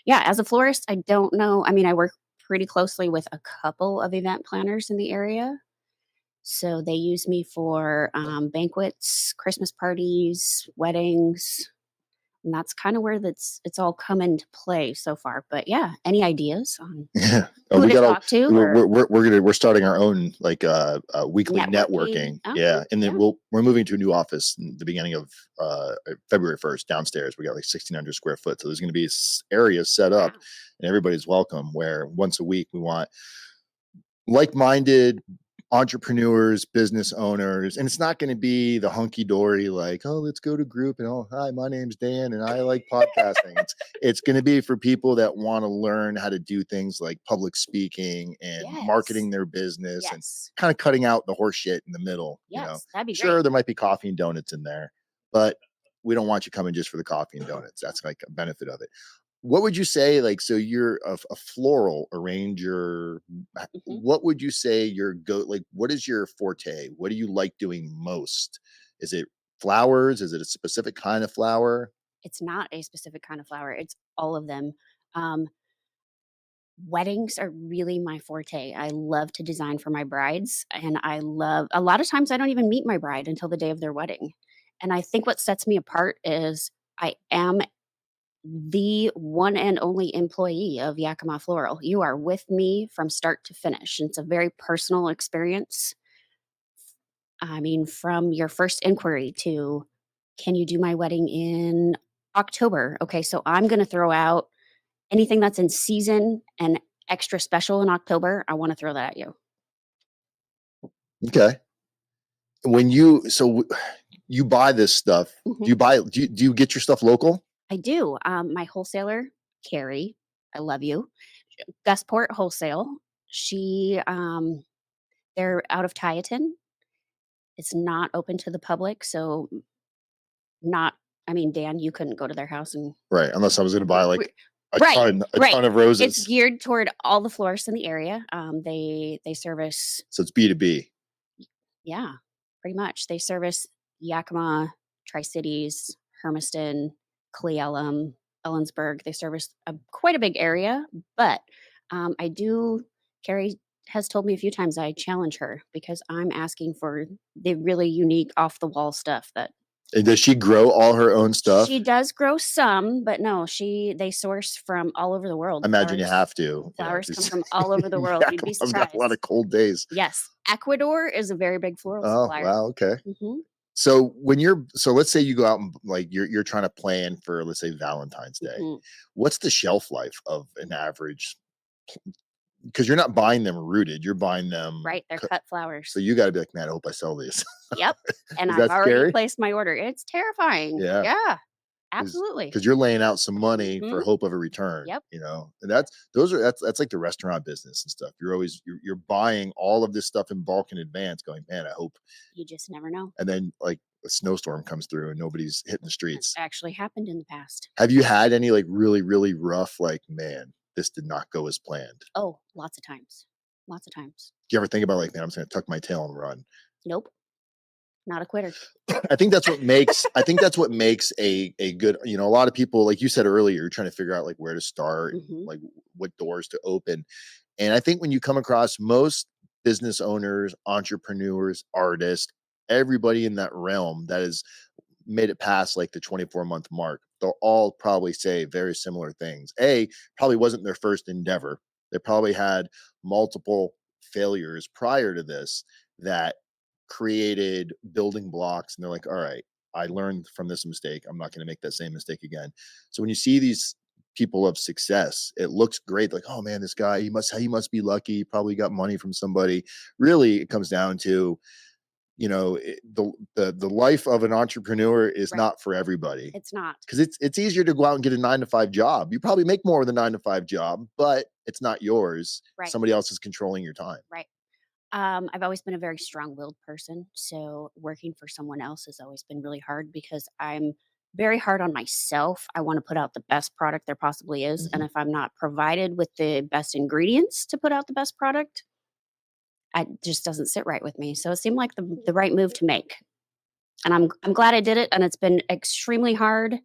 yeah, as a florist, I don't know. I mean, I work pretty closely with a couple of event planners in the area. So they use me for banquets, Christmas parties, weddings, and that's kind of where it's all come into play so far. But yeah, any ideas on Yeah. Oh, who we to got talk to or we're starting our own like weekly networking. Okay, Yeah. And then yeah. we're moving to a new office in the beginning of February 1st downstairs. We got like 1,600 square foot. So there's going to be areas set up Wow. and everybody's welcome where once a week we want like-minded entrepreneurs, business owners, and it's not going to be the hunky-dory like, oh, let's go to group and oh, hi, my name's Dan and I like podcasting. It's going to be for people that want to learn how to do things like public speaking and Yes. marketing their business and Yes. kind of cutting out the horse shit in the middle. Yes. That'd be Sure, great. there might be coffee and donuts in there, but we don't want you coming just for the coffee and donuts. That's like a benefit of it. What would you say, like, so you're a floral arranger. Mhm. What would you say like, what is your forte? What do you like doing most? Is it flowers? Is it a specific kind of flower? It's not a specific kind of flower. It's all of them. Um, Weddings are really my forte. I love to design for my brides, and I love a lot of times I don't even meet my bride until the day of their wedding. And I think what sets me apart is I am the one and only employee of Yakima Floral. You are with me from start to finish. It's a very personal experience. I mean, from your first inquiry to, can you do my wedding in October? Okay, so I'm going to throw out anything that's in season and extra special in October. I want to throw that at you. Okay. You buy this stuff. Mhm. Do you get your stuff local? I do. My wholesaler, Carrie, I love you. Gustport Wholesale. They're out of Tieton. It's not open to the public, so not. I mean, Dan, you couldn't go to their house and Right. Unless I was going to buy like we- a Right, ton right. of It's roses. geared toward all the florists in the area. They service, So it's B2B. yeah, pretty much. They service Yakima, Tri Cities, Hermiston, Cle Elum, Ellensburg. They service quite a big area, but I do. Carrie has told me a few times I challenge her because I'm asking for the really unique, off the wall stuff that And does she grow all her own stuff? she does grow some, but no, they source from all over the world. I imagine you have to. Flowers come from all over the world. You'd be Yakima's got a lot surprised. of cold days. Yes, Ecuador is a very big floral Oh, supplier. wow. Okay. Mhm. So let's say you go out and like you're trying to plan for, let's say, Valentine's Day. Mhm. What's the shelf life of an average? Because you're not buying them rooted, you're buying them Right, they're cut flowers. So you got to be like, man, I hope I sell these. Yep, and Is I've that already scary? placed my order. It's terrifying. Yeah. Yeah, absolutely. Because you're laying out some money for Mhm. hope of a return. Yep. And that's like the restaurant business and stuff. You're buying all of this stuff in bulk in advance, going, man, I hope. You just never know. And then like a snowstorm comes through and nobody's hitting the It's streets. actually happened in the past. Have you had any like really, really rough, like, man, this did not go as planned? Oh, lots of times. Lots of times. Do you ever think about like, man, I'm just gonna tuck my tail and run? Nope. Not a quitter. I think that's what makes a good, a lot of people, like you said earlier, you're trying to figure out like where to start, Mhm. like what doors to open. And I think when you come across most business owners, entrepreneurs, artists, everybody in that realm that has made it past like the 24-month mark, they'll all probably say very similar things. Probably wasn't their first endeavor. They probably had multiple failures prior to this that created building blocks. And they're like, all right, I learned from this mistake. I'm not going to make that same mistake again. So when you see these people of success, it looks great. Like, oh man, this guy, he must be lucky. He probably got money from somebody. Really, it comes down to, the life of an entrepreneur is Right. not for everybody, It's not. because it's easier to go out and get a 9 to 5 job. You probably make more with a 9 to 5 job, but it's not yours. Right. Somebody else is controlling your time. Right. I've always been a very strong-willed person, so working for someone else has always been really hard because I'm very hard on myself. I want to put out the best product there possibly is, and Mhm. if I'm not provided with the best ingredients to put out the best product, it just doesn't sit right with me. So it seemed like the right move to make, and I'm glad I did it. And it's been extremely hard,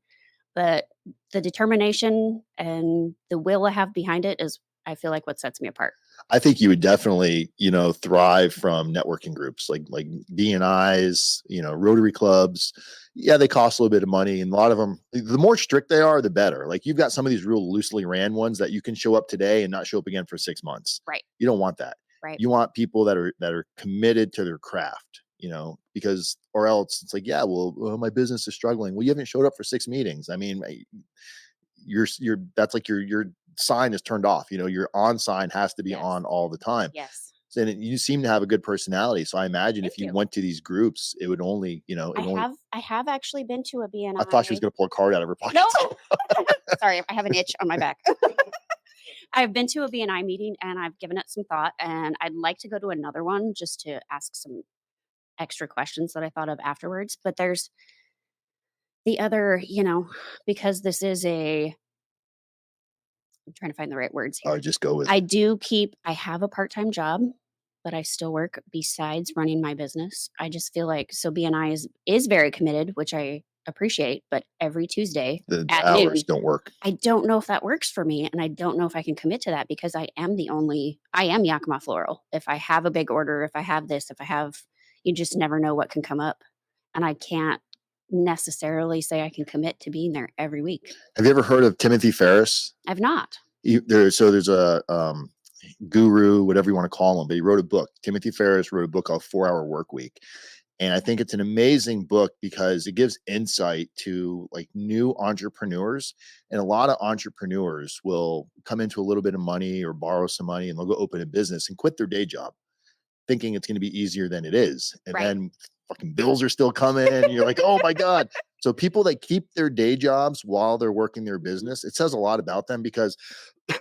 but the determination and the will I have behind it is, I feel like, what sets me apart. I think you would definitely, thrive from networking groups like BNIs, Rotary clubs. Yeah, they cost a little bit of money, and a lot of them, the more strict they are, the better. Like you've got some of these real loosely ran ones that you can show up today and not show up again for 6 months. Right. You don't want that. Right. You want people that are committed to their craft, because or else it's like, yeah, well, my business is struggling. Well, you haven't showed up for 6 meetings. I mean, you're that's like your sign is turned off. Your on sign has to be Yes. on all the time. Yes. And you seem to have a good personality. So I imagine Thank if you you. went to these groups, it would only, I have actually been to a BNI. I thought she was going to pull a card out of her pocket. No. Sorry, I have an itch on my back. I've been to a BNI meeting and I've given it some thought, and I'd like to go to another one just to ask some extra questions that I thought of afterwards. But there's the other, because this is I'm trying to find the right words here. Just go with I have a part-time job, but I still work besides running my business. I just feel like, so BNI is very committed, which I appreciate, but every Tuesday the at hours noon, don't work. I don't know if that works for me, and I don't know if I can commit to that because I am Yakima Floral. If I have a big order, if I have this, you just never know what can come up, and I can't necessarily say I can commit to being there every week. Have you ever heard of Timothy Ferriss? I've not. There's a guru, whatever you want to call him, but he wrote a book. Timothy Ferriss wrote a book called 4 Hour Work Week. And I think it's an amazing book because it gives insight to like new entrepreneurs. And a lot of entrepreneurs will come into a little bit of money or borrow some money, and they'll go open a business and quit their day job thinking it's going to be easier than it is. And Right. then fucking bills are still coming. And you're like, oh my God. So people that keep their day jobs while they're working their business, it says a lot about them because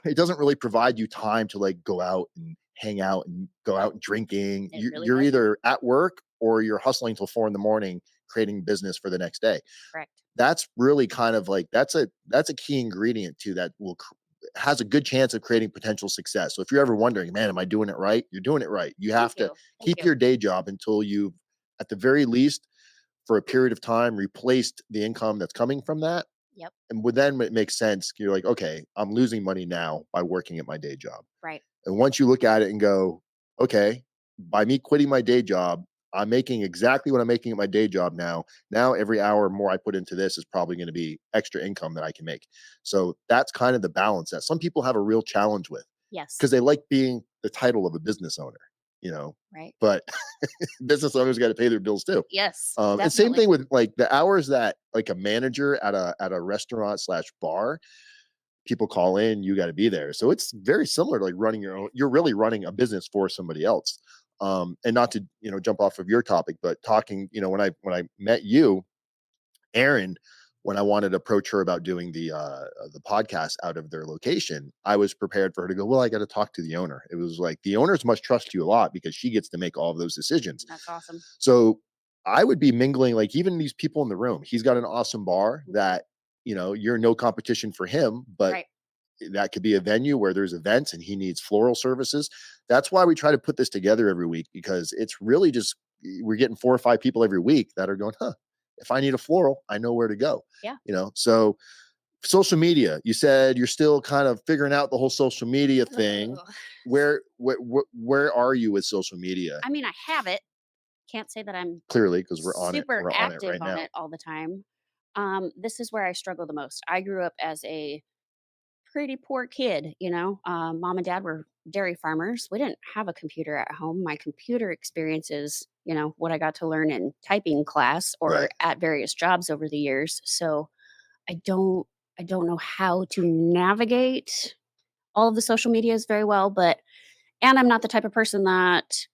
it doesn't really provide you time to like go out and hang out and go out drinking. It really You're doesn't. either at work or you're hustling till 4 a.m, creating business for the next day. Correct. That's really kind of like, that's a key ingredient to that has a good chance of creating potential success. So if you're ever wondering, man, am I doing it right? You're doing it right. You have to keep your day job until you've, at the very least, for a period of time, replaced the income that's coming from that. Yep. And then it makes sense. You're like, okay, I'm losing money now by working at my day job. Right. And once you look at it and go, okay, by me quitting my day job, I'm making exactly what I'm making at my day job now. Now, every hour more I put into this is probably going to be extra income that I can make. So that's kind of the balance that some people have a real challenge with. Yes. Because they like being the title of a business owner, Right. But business owners got to pay their bills too. Yes. And same thing with like the hours that like a manager at a restaurant / bar, people call in, you got to be there. So it's very similar to like running your own. You're really running a business for somebody else. And not to, jump off of your topic, but talking, when I met you, Erin, when I wanted to approach her about doing the podcast out of their location, I was prepared for her to go, well, I got to talk to the owner. It was like, the owners must trust you a lot because she gets to make all of those decisions. That's awesome. So I would be mingling, like even these people in the room, he's got an awesome bar that, you're no competition for him, but Right. that could be a venue where there's events and he needs floral services. That's why we try to put this together every week, because it's really just, we're getting 4 or 5 people every week that are going, if I need a floral, I know where to go. Yeah. So social media, you said you're still kind of figuring out the whole social media thing. Ugh. Where are you with social media? I mean, I have it. Can't say that I'm Clearly, because super we're on it active right on now. it all the time. This is where I struggle the most. I grew up as a pretty poor kid, you know. Mom and dad were dairy farmers. We didn't have a computer at home. My computer experience is, you know, what I got to learn in typing class or Right. at various jobs over the years. So I don't I don't know how to navigate all of the social medias very well, but and I'm not the type of person that,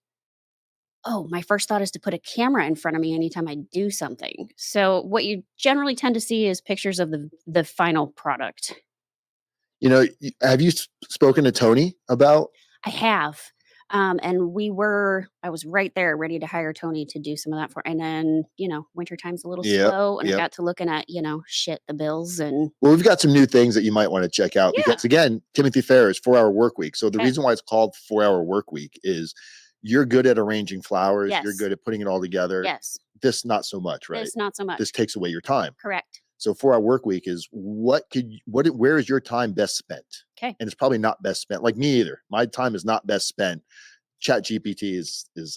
oh, my first thought is to put a camera in front of me anytime I do something. So what you generally tend to see is pictures of the final product. Have you spoken to Tony about? I have. I was right there ready to hire Tony to do some of that for, and then, you know, winter time's a little Yep, slow and I yep. got to looking at, you know, shit, the bills and Well, we've got some new things that you might want to check out yeah. because, again, Timothy Ferris, 4 Hour Work Week. So the Okay. reason why it's called 4 Hour Work Week is you're good at arranging flowers, you're Yes. good at putting it all together. Yes. This not so much, right? This not so This much. takes away your time. Correct. So 4 Hour Work Week is where is your time best spent? Okay. And it's probably not best spent like me either. My time is not best spent. Chat GPT is a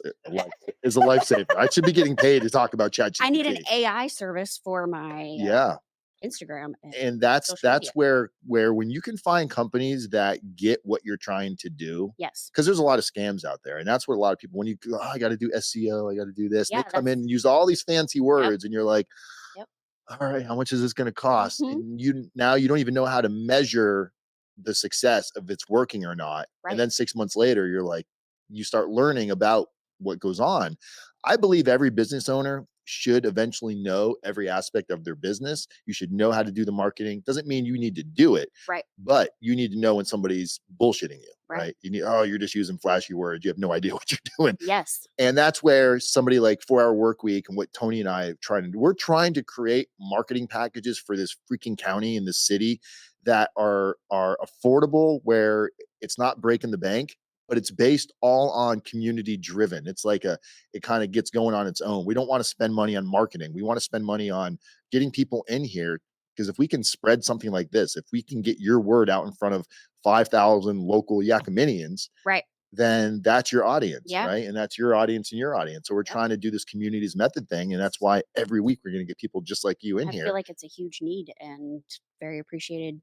lifesaver. I should be getting paid to talk about Chat I need an GPT. AI service for my Yeah. Instagram and And that's social media. where when you can find companies that get what you're trying to do, Yes. because there's a lot of scams out there, and that's what a lot of people, when you go, oh, I got to do SEO, I got to do this, and Yeah, they come that's in and use all these fancy yep. words, and you're like, Yep. all right, how much is this going to cost? Mhm. And you don't even know how to measure the success of it's working or not. And Right. then 6 months later, you're like, you start learning about what goes on. I believe every business owner should eventually know every aspect of their business. You should know how to do the marketing. Doesn't mean you need to do it, Right. but you need to know when somebody's bullshitting you, Right. right? Oh, you're just using flashy words. You have no idea what you're doing. Yes. And that's where somebody like 4 Hour Work Week and what Tony and I are trying to do, we're trying to create marketing packages for this freaking county and this city that are affordable, where it's not breaking the bank, but it's based all on community driven. It's like it kind of gets going on its own. We don't want to spend money on marketing. We want to spend money on getting people in here, because if we can spread something like this, if we can get your word out in front of 5,000 local Yakimanians, Right. then that's your audience, Yeah. right? And that's your audience and your audience. So we're Yep. trying to do this communities method thing. And that's why every week we're going to get people just like you in I feel here. like it's a huge need and very appreciated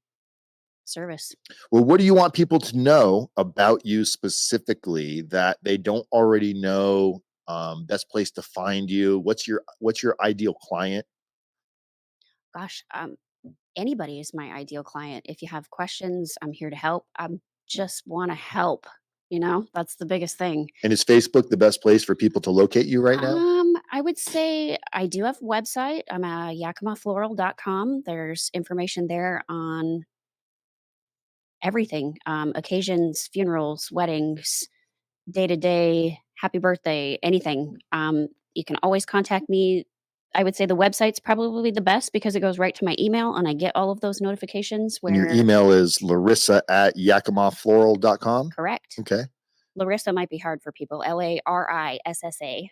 service. Well, what do you want people to know about you specifically that they don't already know? Best place to find you. What's your ideal client? Gosh, anybody is my ideal client. If you have questions, I'm here to help. I just want to help. You know, that's the biggest thing. And is Facebook the best place for people to locate you right now? I would say I do have a website. I'm at yakimafloral.com. There's information there on everything, occasions, funerals, weddings, day to day, happy birthday, anything. You can always contact me. I would say the website's probably the best because it goes right to my email and I get all of those notifications And your where email is larissa@yakimafloral.com. correct. Okay. Larissa might be hard for people. Larissa.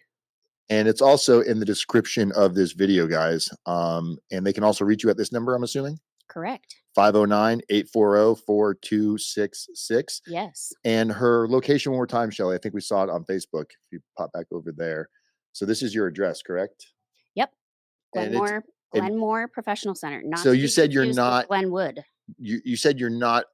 And it's also in the description of this video, guys. And they can also reach you at this number, I'm assuming. Correct. 509-840-4266. Yes. And her location one more time, Shelly. I think we saw it on Facebook. If you pop back over there. So this is your address, correct? Yep. And it's Glenmore Professional Center. Not so to you be said you're confused with not Glenwood. you said you're not,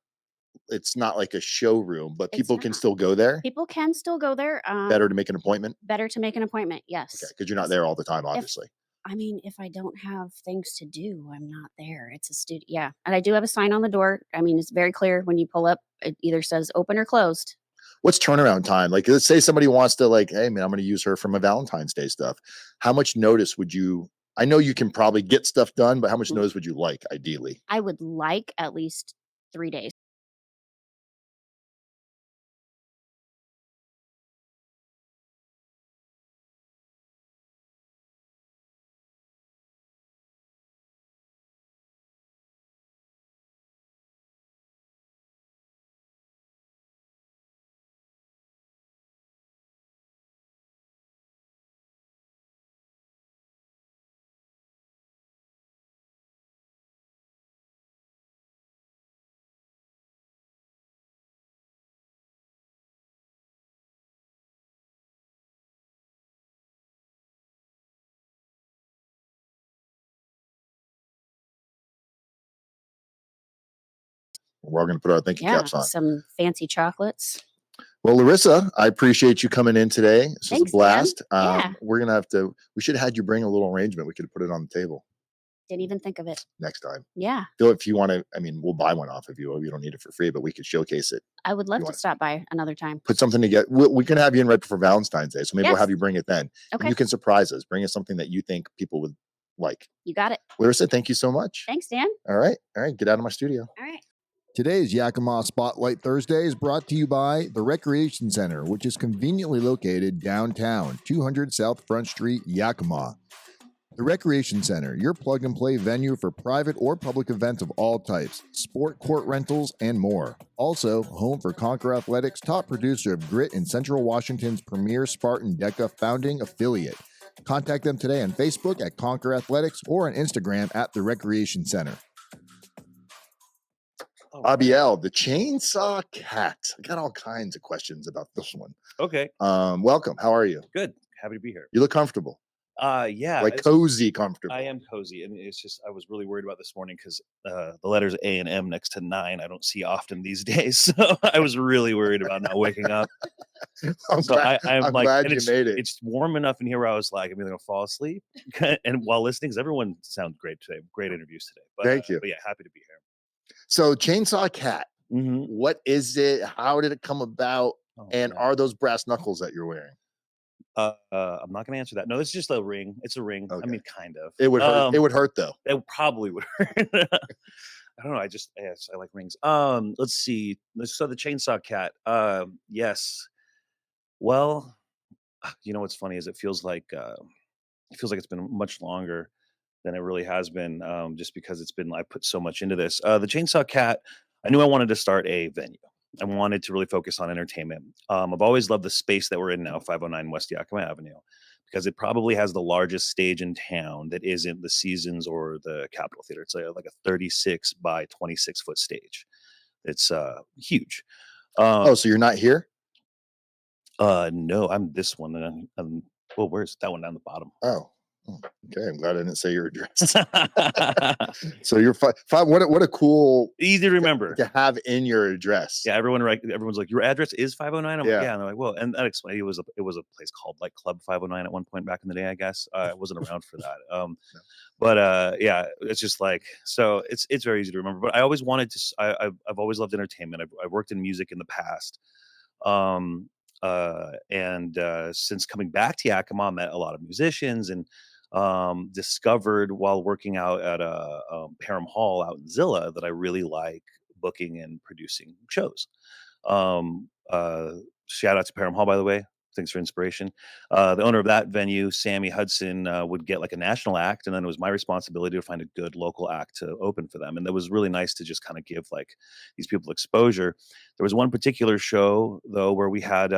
it's not like a showroom, but It's people can not. still go there. People can still go there. Better to make an appointment. Better to make an appointment. Okay, Yes. because you're not there all the time, If obviously. I mean, if I don't have things to do, I'm not there. It's a studio. Yeah. And I do have a sign on the door. I mean, it's very clear when you pull up, it either says open or closed. What's turnaround time? Like, let's say somebody wants to, like, hey man, I'm going to use her for my Valentine's Day stuff. How much notice would you? I know you can probably get stuff done, but how much Mm. notice would you like, ideally? I would like at least 3 days. We're all going to put our thinking Yeah, caps on. some fancy chocolates. Well, Larissa, I appreciate you coming in today. This was a Thanks, blast. Dan. Yeah. We're going to have to, we should have had you bring a little arrangement. We could have put it on the table Didn't even think of it. next time. Yeah. So if you want to, I mean, we'll buy one off of you. You don't need it for free, but we could showcase it. I would love to want stop by another time. Put something together. We can have you in right before Valentine's Day. So maybe we'll Yes. have you bring it then. Okay. And you can surprise us. Bring us something that you think people would like. You got it. Larissa, thank you so much. Thanks, Dan. All right. Get out of my studio. All right. Today's Yakima Spotlight Thursday is brought to you by the Wrechreation Center, which is conveniently located downtown, 200 South Front Street, Yakima. The Wrechreation Center, your plug-and-play venue for private or public events of all types, sport court rentals, and more. Also, home for Conquer Athletics, top producer of Grit in Central Washington's premier Spartan DECA founding affiliate. Contact them today on Facebook at Conquer Athletics or on Instagram at the Wrechreation Center. Abiel, the chainsaw cat. I got all kinds of questions about this one. Okay. Welcome. How are you? Good. Happy to be here. You look comfortable. Yeah. Like cozy comfortable. I am cozy. And it's just, I was really worried about this morning because the letters A and M next to 9, I don't see often these days. So I was really worried about not waking up. I'm glad you made it. It's warm enough in here where I was like, I'm either going to fall asleep. And while listening, because everyone sounded great today. Great interviews today. But, Thank you. But yeah, happy to be here. So chainsaw cat, Mm-hmm. what is it? How did it come about? And yeah. are those brass knuckles that you're wearing? I'm not going to answer that. No, it's just a ring. It's a ring. Okay. I mean, kind of. It would hurt. It would hurt though. It probably would hurt. I don't know. I like rings. Let's see. So the chainsaw cat. Yes. Well, you know what's funny is it feels like it's been much longer than it really has been. Just because I put so much into this. The chainsaw cat. I knew I wanted to start a venue. I wanted to really focus on entertainment. I've always loved the space that we're in now, 509 West Yakima Avenue, because it probably has the largest stage in town that isn't the Seasons or the Capitol Theater. It's like a 36 by 26 foot stage. It's huge. So you're not here? No, I'm this one. And well, where's that one down the bottom? Oh, okay. I'm glad I didn't say your address. So you're five. What a cool, easy to remember to have in your address. Yeah, everyone's like, your address is 509. I'm Yeah. like, yeah. And they're like, well, and that explained it was a place called like Club 509 at one point back in the day. I guess I wasn't around for that. No. But yeah, it's just like, so it's very easy to remember. But I always wanted to. I've always loved entertainment. I've worked in music in the past. And since coming back to Yakima, I met a lot of musicians and discovered while working out at Parham Hall out in Zilla that I really like booking and producing shows. Shout out to Parham Hall, by the way. Thanks for inspiration. The owner of that venue, Sammy Hudson, would get like a national act, and then it was my responsibility to find a good local act to open for them. And that was really nice to just kind of give like these people exposure. There was one particular show though where we had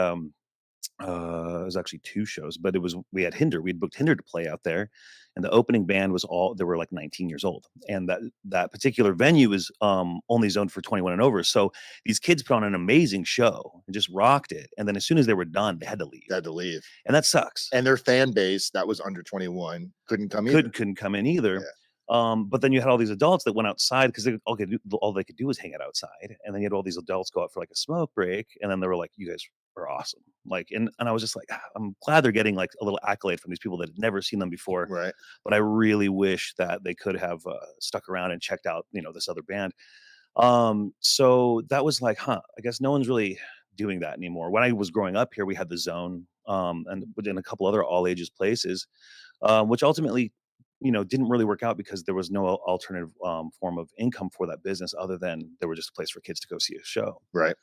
it was actually 2 shows, but we had Hinder. We'd booked Hinder to play out there, and the opening band they were like 19 years old, and that particular venue is only zoned for 21 and over. So these kids put on an amazing show and just rocked it. And then as soon as they were done, they had to leave. And that sucks. And their fan base that was under 21 couldn't come either. Couldn't come in either. Yeah. But then you had all these adults that went outside because all they could do was hang out outside. And then you had all these adults go out for like a smoke break. And then they were like, you guys are awesome. Like, and I was just like, I'm glad they're getting like a little accolade from these people that had never seen them before. Right. But I really wish that they could have stuck around and checked out, this other band. So that was like, I guess no one's really doing that anymore. When I was growing up here, we had the Zone, and in a couple other all ages places, which ultimately, didn't really work out because there was no alternative form of income for that business other than there was just a place for kids to go see a show. Right.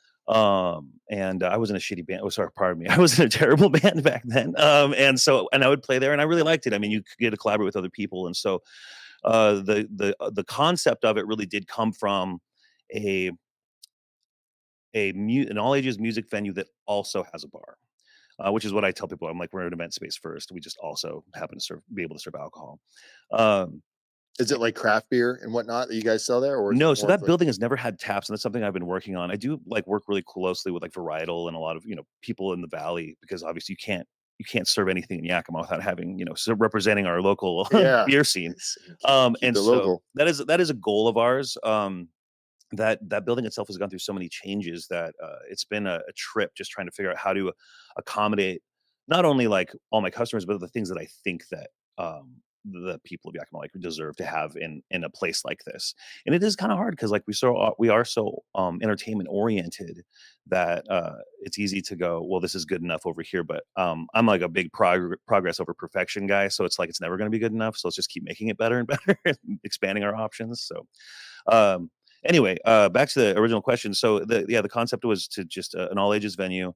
And I was in a shitty band. Oh, sorry, pardon me. I was in a terrible band back then. And I would play there and I really liked it. I mean, you could get to collaborate with other people. And so, the concept of it really did come from an all ages music venue that also has a bar. Which is what I tell people. I'm like, we're an event space first. We just also happen to be able to serve alcohol. Is it like craft beer and whatnot that you guys sell there? Or no, so that building has never had taps, and that's something I've been working on. I do like work really closely with like Varietal and a lot of people in the valley, because obviously you can't serve anything in Yakima without having so representing our local beer scene. And so local. that is a goal of ours. that building itself has gone through so many changes that it's been a trip just trying to figure out how to accommodate not only like all my customers, but the things that I think that the people of Yakima like deserve to have in a place like this. And it is kind of hard because like we are so entertainment oriented that it's easy to go, well, this is good enough over here. But I'm like a big progress over perfection guy, so it's like it's never going to be good enough. So let's just keep making it better and better, and expanding our options. So um, anyway, back to the original question. So the concept was to just an all ages venue,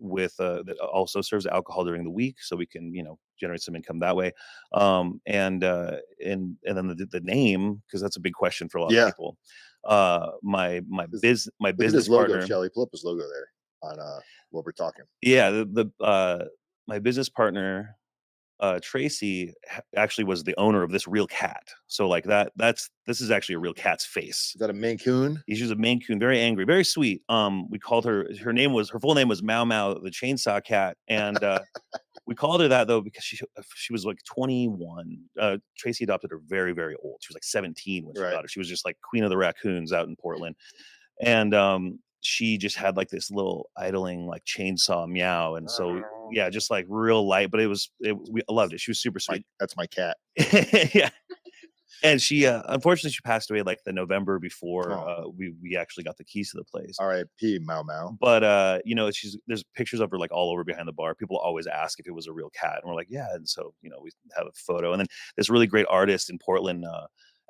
with that also serves alcohol during the week, so we can generate some income that way. And then the name, because that's a big question for a lot of Yeah. people. My This- my Look at his business logo, partner. Shelly. Pull up his logo there on what we're talking. Yeah, my business partner Tracy actually was the owner of this real cat. So like this is actually a real cat's face. Is that a Maine Coon? She was a Maine Coon, very angry, very sweet. We called her full name was Mau Mau the Chainsaw Cat, and we called her that though because she was like 21. Tracy adopted her very very old. She was like 17 when she Right. got her. She was just like queen of the raccoons out in Portland, and she just had like this little idling like chainsaw meow, and so yeah, just like real light, but I loved it. She was super sweet. That's my cat. Yeah. And she unfortunately she passed away like the November before Oh. we actually got the keys to the place. R.I.P. Mau Mau. But there's pictures of her like all over behind the bar. People always ask if it was a real cat, and we're like, yeah. And so we have a photo, and then this really great artist in Portland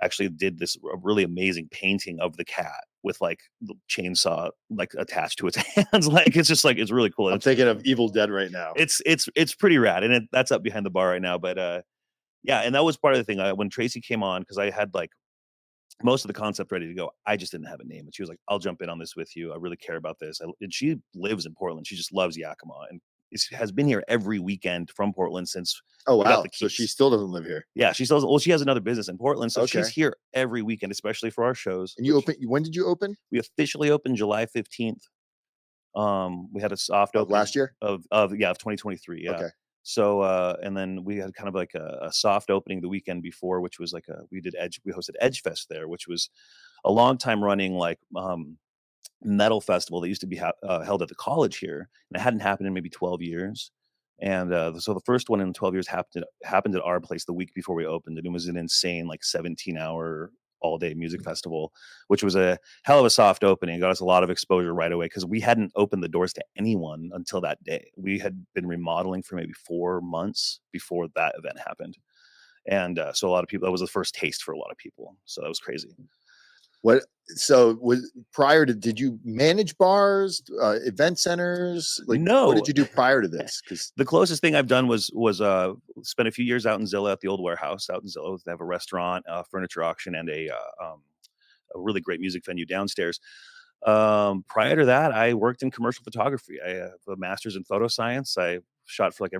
actually did this really amazing painting of the cat with like the chainsaw like attached to its hands. Like it's just like it's really cool. I'm thinking of Evil Dead right now. It's pretty rad, and that's up behind the bar right now. But yeah, and that was part of the thing when Tracy came on, because I had like most of the concept ready to go. I just didn't have a name, and she was like, "I'll jump in on this with you. I really care about this." And she lives in Portland. She just loves Yakima, and has been here every weekend from Portland since Oh we got wow! the So she keys. still doesn't live here. Yeah, she still. Well, she has another business in Portland, so she's Okay. here every weekend, especially for our shows. And you open? When did you open? We officially opened July 15th. We had a soft Of opening last year? of 2023. Yeah. Okay. So and then we had kind of like a soft opening the weekend before, which was like we hosted Edge Fest there, which was a long time running like metal festival that used to be held at the college here, and it hadn't happened in maybe 12 years. And so the first one in 12 years happened at our place the week before we opened, and it was an insane like 17-hour all day music festival, which was a hell of a soft opening. It got us a lot of exposure right away because we hadn't opened the doors to anyone until that day. We had been remodeling for maybe 4 months before that event happened. And so a lot of people, that was the first taste for a lot of people. So that was crazy. What? So was prior to? Did you manage bars, event centers? Like, what No, did you do prior to this? Because the closest thing I've done was spent a few years out in Zillow at the old warehouse out in Zillow. They have a restaurant, furniture auction, and a really great music venue downstairs. Prior to that, I worked in commercial photography. I have a master's in photo science. I shot for like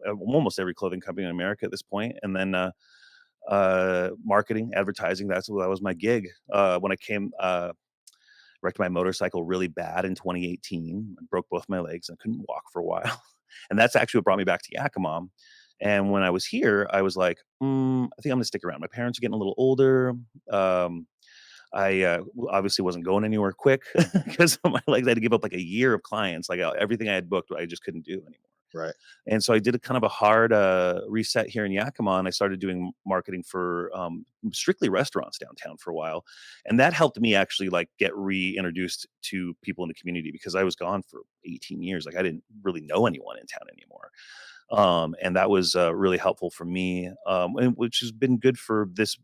almost every clothing company in America at this point, and then marketing, advertising. That was my gig. When I came, wrecked my motorcycle really bad in 2018. I broke both my legs and couldn't walk for a while. And that's actually what brought me back to Yakima. And when I was here, I was like, I think I'm gonna stick around. My parents are getting a little older. I obviously wasn't going anywhere quick because my legs. I had to give up like a year of clients. Like everything I had booked, I just couldn't do anymore. right. And so I did a kind of a hard reset here in Yakima, and I started doing marketing for strictly restaurants downtown for a while, and that helped me actually like get reintroduced to people in the community because I was gone for 18 years. Like I didn't really know anyone in town anymore, and that was really helpful for me, and which has been good for this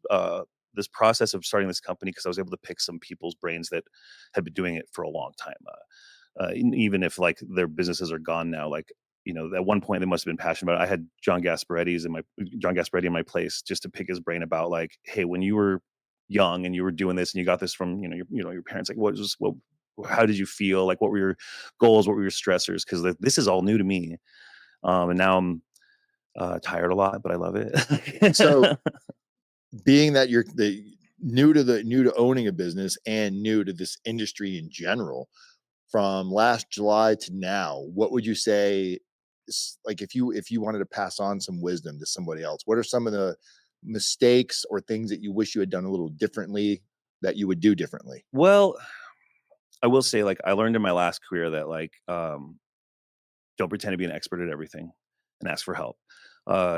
process of starting this company because I was able to pick some people's brains that had been doing it for a long time. Even if like their businesses are gone now, like at one point they must have been passionate about it. I had John Gasparetti in my place just to pick his brain about like, hey, when you were young and you were doing this and you got this from your parents, like how did you feel? Like what were your goals? What were your stressors? Because this is all new to me, and now I'm tired a lot, but I love it. So being that you're new to owning a business and new to this industry in general, from last July to now, what would you say like if you wanted to pass on some wisdom to somebody else, what are some of the mistakes or things that you wish you had done a little differently that you would do differently? Well, I will say, like, I learned in my last career that, like, don't pretend to be an expert at everything and ask for help.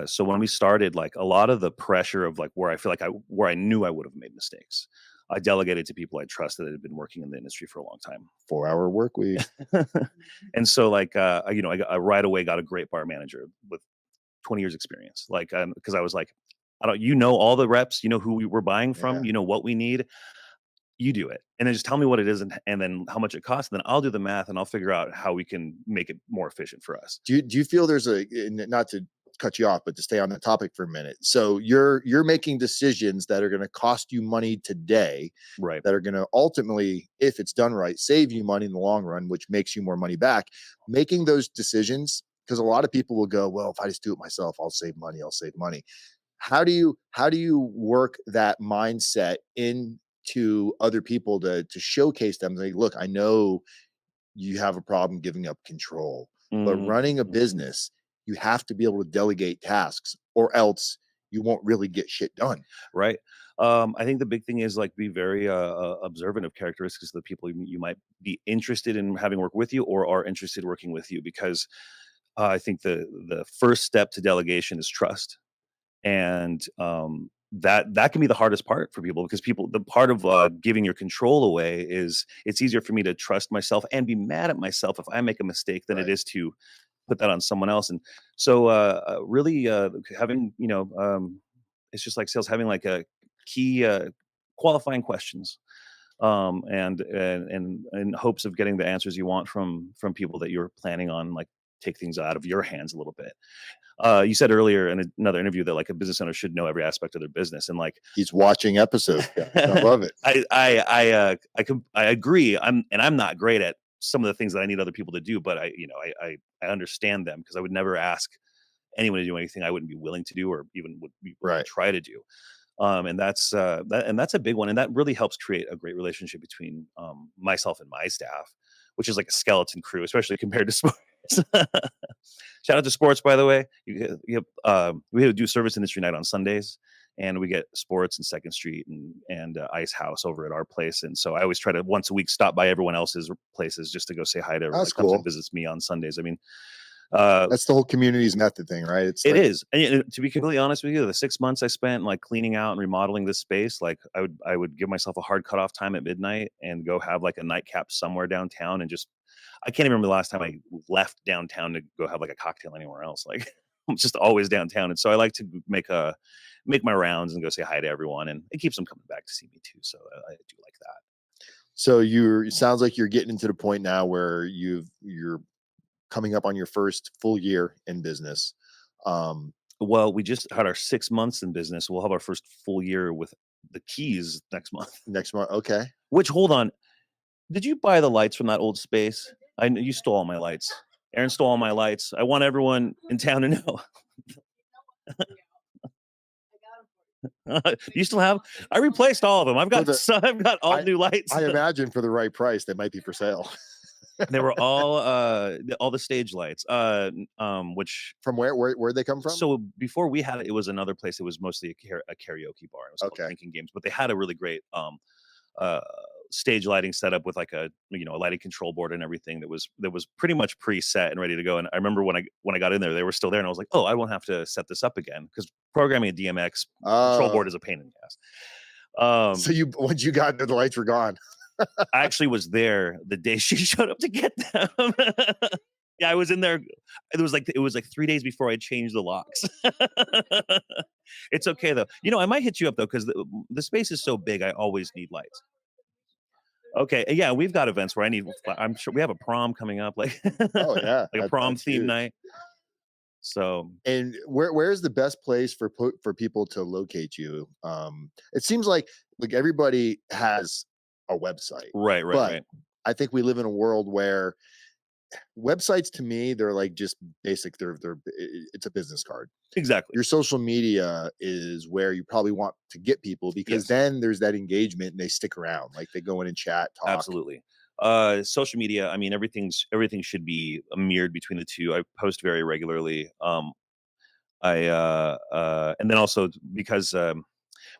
So when we started, like, a lot of the pressure of, like, where I feel like where I knew I would have made mistakes, I delegated to people I trusted that had been working in the industry for a long time. 4-hour work week. And so, like, I right away got a great bar manager with 20 years experience. Like, because I was like, I don't, all the reps, who we were buying Yeah. from, what we need. You do it, and then just tell me what it is, and then how much it costs. And then I'll do the math, and I'll figure out how we can make it more efficient for us. Do you feel there's not to cut you off, but to stay on the topic for a minute. So you're making decisions that are going to cost you money today, Right. that are going to ultimately, if it's done right, save you money in the long run, which makes you more money back. Making those decisions, because a lot of people will go, well, if I just do it myself, I'll save money. I'll save money. How do you work that mindset into other people to showcase them? Like, look, I know you have a problem giving up control, but running a Mhm. business, you have to be able to delegate tasks, or else you won't really get shit done. Right. I think the big thing is, like, be very observant of characteristics of the people you might be interested in having work with you, or are interested working with you, because I think the first step to delegation is trust. And that can be the hardest part for people, because the part of giving your control away is, it's easier for me to trust myself and be mad at myself if I make a mistake than it Right. is to put that on someone else. And so really having, it's just like sales, having like a key qualifying questions, and in hopes of getting the answers you want from people that you're planning on, like, take things out of your hands a little bit. You said earlier in another interview that, like, a business owner should know every aspect of their business, and, like, He's watching episodes, guys. I I love it. I agree. I'm not great at some of the things that I need other people to do, but I understand them, because I would never ask anyone to do anything I wouldn't be willing to do, or even would be willing to Right. try to do. And that's a big one, and that really helps create a great relationship between myself and my staff, which is like a skeleton crew, especially compared to sports. Shout out to sports, by the way. We do service industry night on Sundays, and we get sports and Second Street and Ice House over at our place. And so I always try to, once a week, stop by everyone else's places just to go say hi to everyone That's that comes and cool. visits me on Sundays. I mean, uh, That's the whole community's method thing, right? It's it like, is. And to be completely honest with you, the 6 months I spent, like, cleaning out and remodeling this space, like, I would give myself a hard cutoff time at midnight and go have, like, a nightcap somewhere downtown, and just, I can't even remember the last time I left downtown to go have, like, a cocktail anywhere else. Like, I'm just always downtown. And so I like to make my rounds and go say hi to everyone, and it keeps them coming back to see me too. So I do like that. so it sounds like you're getting into the point now where you're coming up on your first full year in business. Um, Well, we just had our 6 months in business. We'll have our first full year with the keys next month. Next month. Okay. Which, hold on, did you buy the lights from that old space? I know you stole all my lights. Erin stole all my lights. I want everyone in town to know. You still have? I replaced all of them. I've For got the I've got all I new lights. I imagine for the right price, they might be for sale. They were all the stage lights. Which, From where'd they come from? so before we had it, it was another place. It was mostly a karaoke bar. It was called Okay. Drinking Games, but they had a really great uh stage lighting setup with, like, a lighting control board and everything that was pretty much preset and ready to go. And I remember when I got in there, they were still there, and I was like, oh, I won't have to set this up again, because programming a DMX control board Oh, is a pain in the ass. so you once you got there, the lights were gone. I actually was there the day she showed up to get them. Yeah, I was in there. It was like 3 days before I changed the locks. It's okay though. I might hit you up though, because the space is so big. I always need lights. Okay, yeah, we've got events where I need. I'm sure we have a prom coming up, like Oh yeah, like a prom that's theme huge. night. So, And where's the best place for people to locate you? It seems like everybody has a website, right, right, but right. I think we live in a world where websites, to me, they're like just basic. It's a business card. Exactly. Your social media is where you probably want to get people, because Yes. then there's that engagement and they stick around. Like, they go in and chat, talk. Absolutely. Social media, I mean, everything should be mirrored between the two. I post very regularly. And then also, because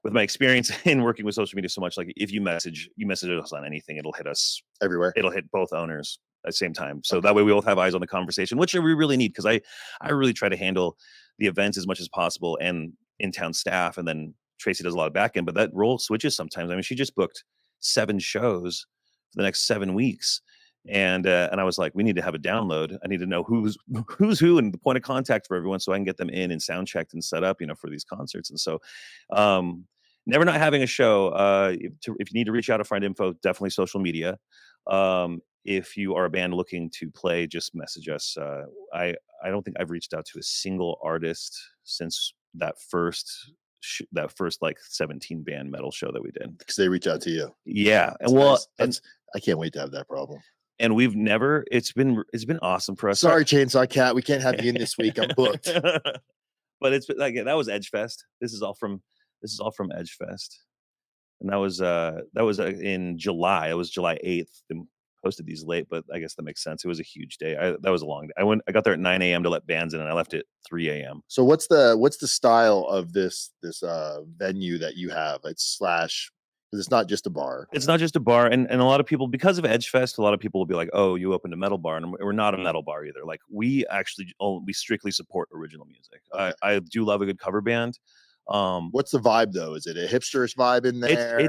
with my experience in working with social media so much, like if you message us on anything, it'll hit us everywhere. It'll hit both owners at the same time. So Okay. that way we both have eyes on the conversation, which we really need, because I really try to handle the events as much as possible and in-town staff, and then Tracy does a lot of back end, but that role switches sometimes. I mean, she just booked 7 shows for the next 7 weeks. And I was like, we need to have a download. I need to know who's who and the point of contact for everyone, so I can get them in and sound checked and set up, for these concerts. And so, never not having a show. If you need to reach out to find info, definitely social media. If you are a band looking to play, just message us. I don't think I've reached out to a single artist since that first like 17 band metal show that we did, because they reach out to you. Yeah, That's nice. I can't wait to have that problem. And we've never. It's been awesome for us. Sorry, Chainsaw Cat, we can't have you in this week. I'm booked. But it's like, that was Edge Fest. This is all from Edge Fest, and that was in July. It was July 8th. And posted these late, but I guess that makes sense. It was a huge day. That was a long day. I got there at 9 a.m. to let bands in, and I left at 3 a.m. So what's the style of this venue that you have? It's slash, because it's not just a bar. It's not just a bar, and a lot of people, because of Edge Fest, a lot of people will be like, "Oh, you opened a metal bar," and we're not a metal bar either. Like, we strictly support original music. Okay. I do love a good cover band. What's the vibe though? Is it a hipsterish vibe in there?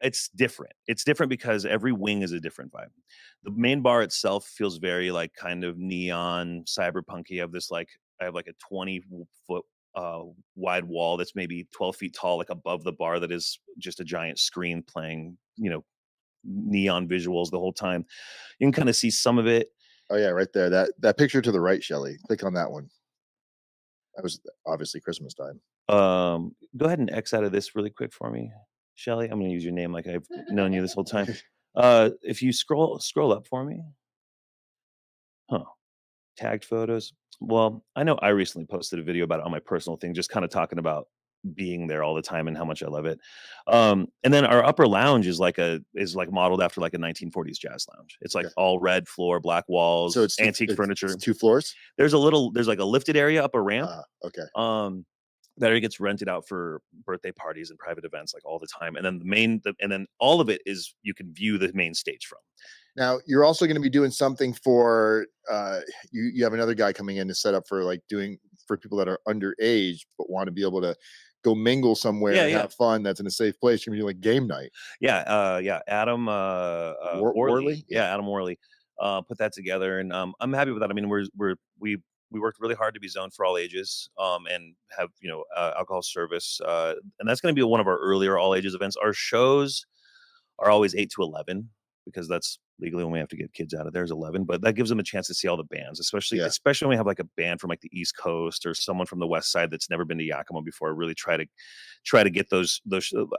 It's different. It's different because every wing is a different vibe. The main bar itself feels very like kind of neon cyberpunky. I have like a 20-foot wide wall that's maybe 12 feet tall, like above the bar, that is just a giant screen playing, neon visuals the whole time. You can kind of see some of it. Oh yeah, right there. That picture to the right, Shelly. Click on that one. That was obviously Christmas time. Go ahead and X out of this really quick for me, Shelly. I'm going to use your name like I've known you this whole time. If you scroll up for me. Tagged photos. Well, I know I recently posted a video about it on my personal thing, just kind of talking about being there all the time and how much I love it. And then our upper lounge is like modeled after like a 1940s jazz lounge. It's like all red floor, black walls, So it's antique furniture. It's 2 floors. There's like a lifted area up a ramp. Okay. That area gets rented out for birthday parties and private events like all the time. And then and then all of it is, you can view the main stage from. Now you're also going to be doing something for you have another guy coming in to set up for doing for people that are underage but want to be able to go mingle somewhere and have fun that's in a safe place. You're going to do like game night. Adam Worley. Adam Worley put that together, and I'm happy with that. I mean, we worked really hard to be zoned for all ages, and have alcohol service, and that's going to be one of our earlier all ages events. Our shows are always 8 to 11 because that's legally when we have to get kids out of there is 11, but that gives them a chance to see all the bands, especially when we have like a band from like the East Coast or someone from the West Side that's never been to Yakima before. I really try to get those.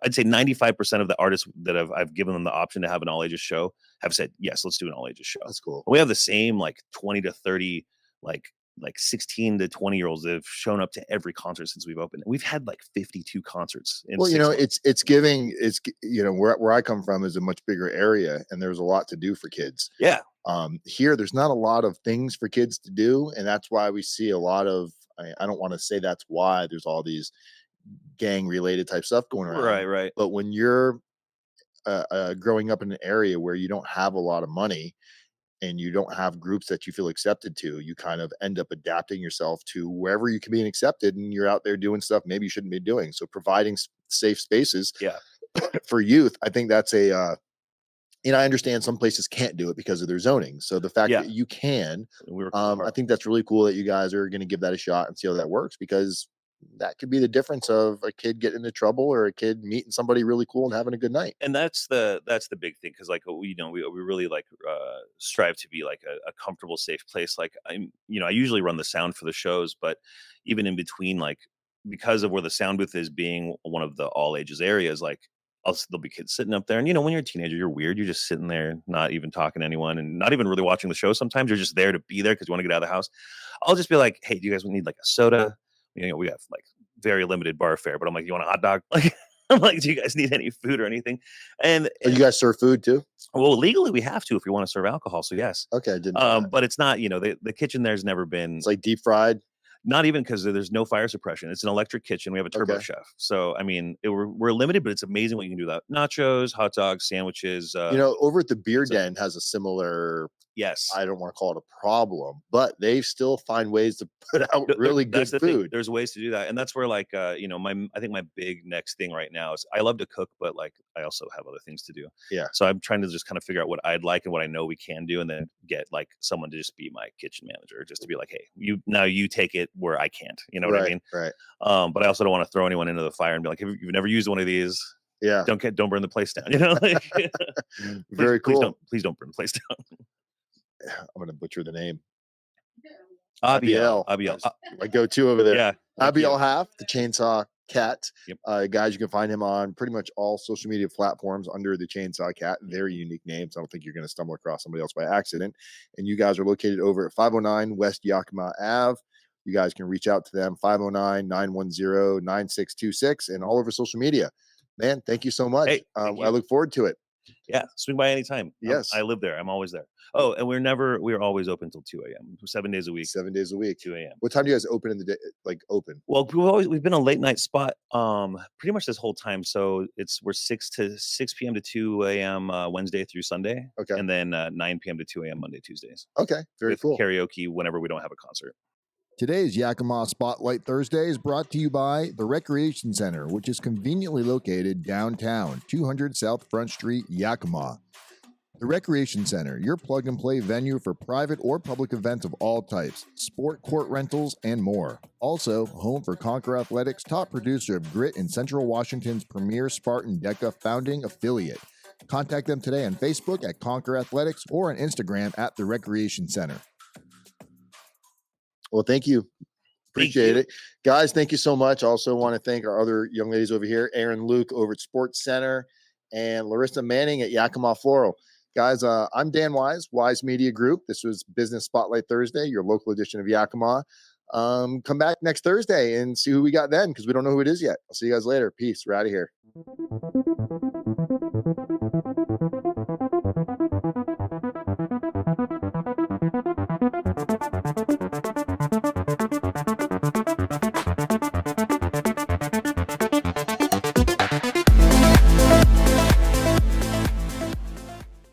I'd say 95% of the artists that I've given them the option to have an all ages show have said yes, let's do an all ages show. That's cool. We have the same like 20 to 30 like 16 to 20-year-olds that have shown up to every concert since we've opened. We've had like 52 concerts. Well, it's giving. It's where I come from is a much bigger area, and there's a lot to do for kids. Yeah. Here, there's not a lot of things for kids to do, and that's why we see a lot of. I don't want to say that's why there's all these gang-related type stuff going around. Right. But when you're growing up in an area where you don't have a lot of money, and you don't have groups that you feel accepted to, you kind of end up adapting yourself to wherever you can be accepted, and you're out there doing stuff maybe you shouldn't be doing. So providing safe spaces for youth, I think that's I understand some places can't do it because of their zoning. So the fact that you can, I think that's really cool that you guys are going to give that a shot and see how that works, because that could be the difference of a kid getting into trouble or a kid meeting somebody really cool and having a good night. And that's the big thing, because like we really like strive to be like a comfortable, safe place. Like I usually run the sound for the shows, but even in between, like because of where the sound booth is being one of the all ages areas, like there'll be kids sitting up there, and when you're a teenager, you're weird. You're just sitting there, not even talking to anyone, and not even really watching the show. Sometimes you're just there to be there because you want to get out of the house. I'll just be like, "Hey, do you guys need like a soda?" We have like very limited bar fare, but I'm like, "You want a hot dog?" Like, I'm like, "Do you guys need any food or anything?" And you guys serve food too? Well, legally we have to if we want to serve alcohol. So yes. Okay, I didn't. But it's not. The kitchen there's never been. It's like deep fried. Not even because there's no fire suppression. It's an electric kitchen. We have a turbo Okay. chef. So, I mean, we're limited, but it's amazing what you can do with that. Nachos, hot dogs, sandwiches. Over at the Beer pizza. Den has a similar, Yes. I don't want to call it a problem, but they still find ways to put out really good That's the thing. food. There's ways to do that. And that's where like I think my big next thing right now is I love to cook, but like I also have other things to do. Yeah. So I'm trying to just kind of figure out what I'd like and what I know we can do, and then get like someone to just be my kitchen manager, just to be like, hey, you take it where I can't. You know what I mean? Right. But I also don't want to throw anyone into the fire and be like, if you've never used one of these, Yeah. don't burn the place down. You know, like, Very cool. Please don't burn the place down. I'm going to butcher the name. Abiel. My go-to over there. Yeah. Abiel Half, the Chainsaw Cat. Yep. Guys, you can find him on pretty much all social media platforms under the Chainsaw Cat. Very unique name. So I don't think you're going to stumble across somebody else by accident. And you guys are located over at 509 West Yakima Ave. You guys can reach out to them, 509-910-9626, and all over social media. Man, thank you so much. Hey, I look forward to it. Yeah, swing by anytime. Yes. I live there. I'm always there. Oh, and we're always open till 2 a.m. 7 days a week. 7 days a week. 2 a.m. What time do you guys open in the day? Like open? Well, we've been a late night spot pretty much this whole time. So we're 6 p.m. to 2 a.m. Wednesday through Sunday. Okay. And then 9 p.m. to 2 a.m. Monday, Tuesdays. Okay. Very with cool. Karaoke whenever we don't have a concert. Today's Yakima Spotlight Thursday is brought to you by the Wrechreation Center, which is conveniently located downtown, 200 South Front Street, Yakima. The Wrechreation Center, your plug-and-play venue for private or public events of all types, sport court rentals, and more. Also, home for Conquer Athletics, top producer of Grit in Central Washington's premier Spartan DECA founding affiliate. Contact them today on Facebook at Conquer Athletics or on Instagram at the Wrechreation Center. Well, thank you. Appreciate it. Guys, thank you so much. Also want to thank our other young ladies over here, Erin Luke over at Sports Center and Larissa Manning at Yakima Floral. Guys, I'm Dan Wise, Wise Media Group. This was Business Spotlight Thursday, your local edition of Yakima. Come back next Thursday and see who we got then, because we don't know who it is yet. I'll see you guys later. Peace. We're out of here.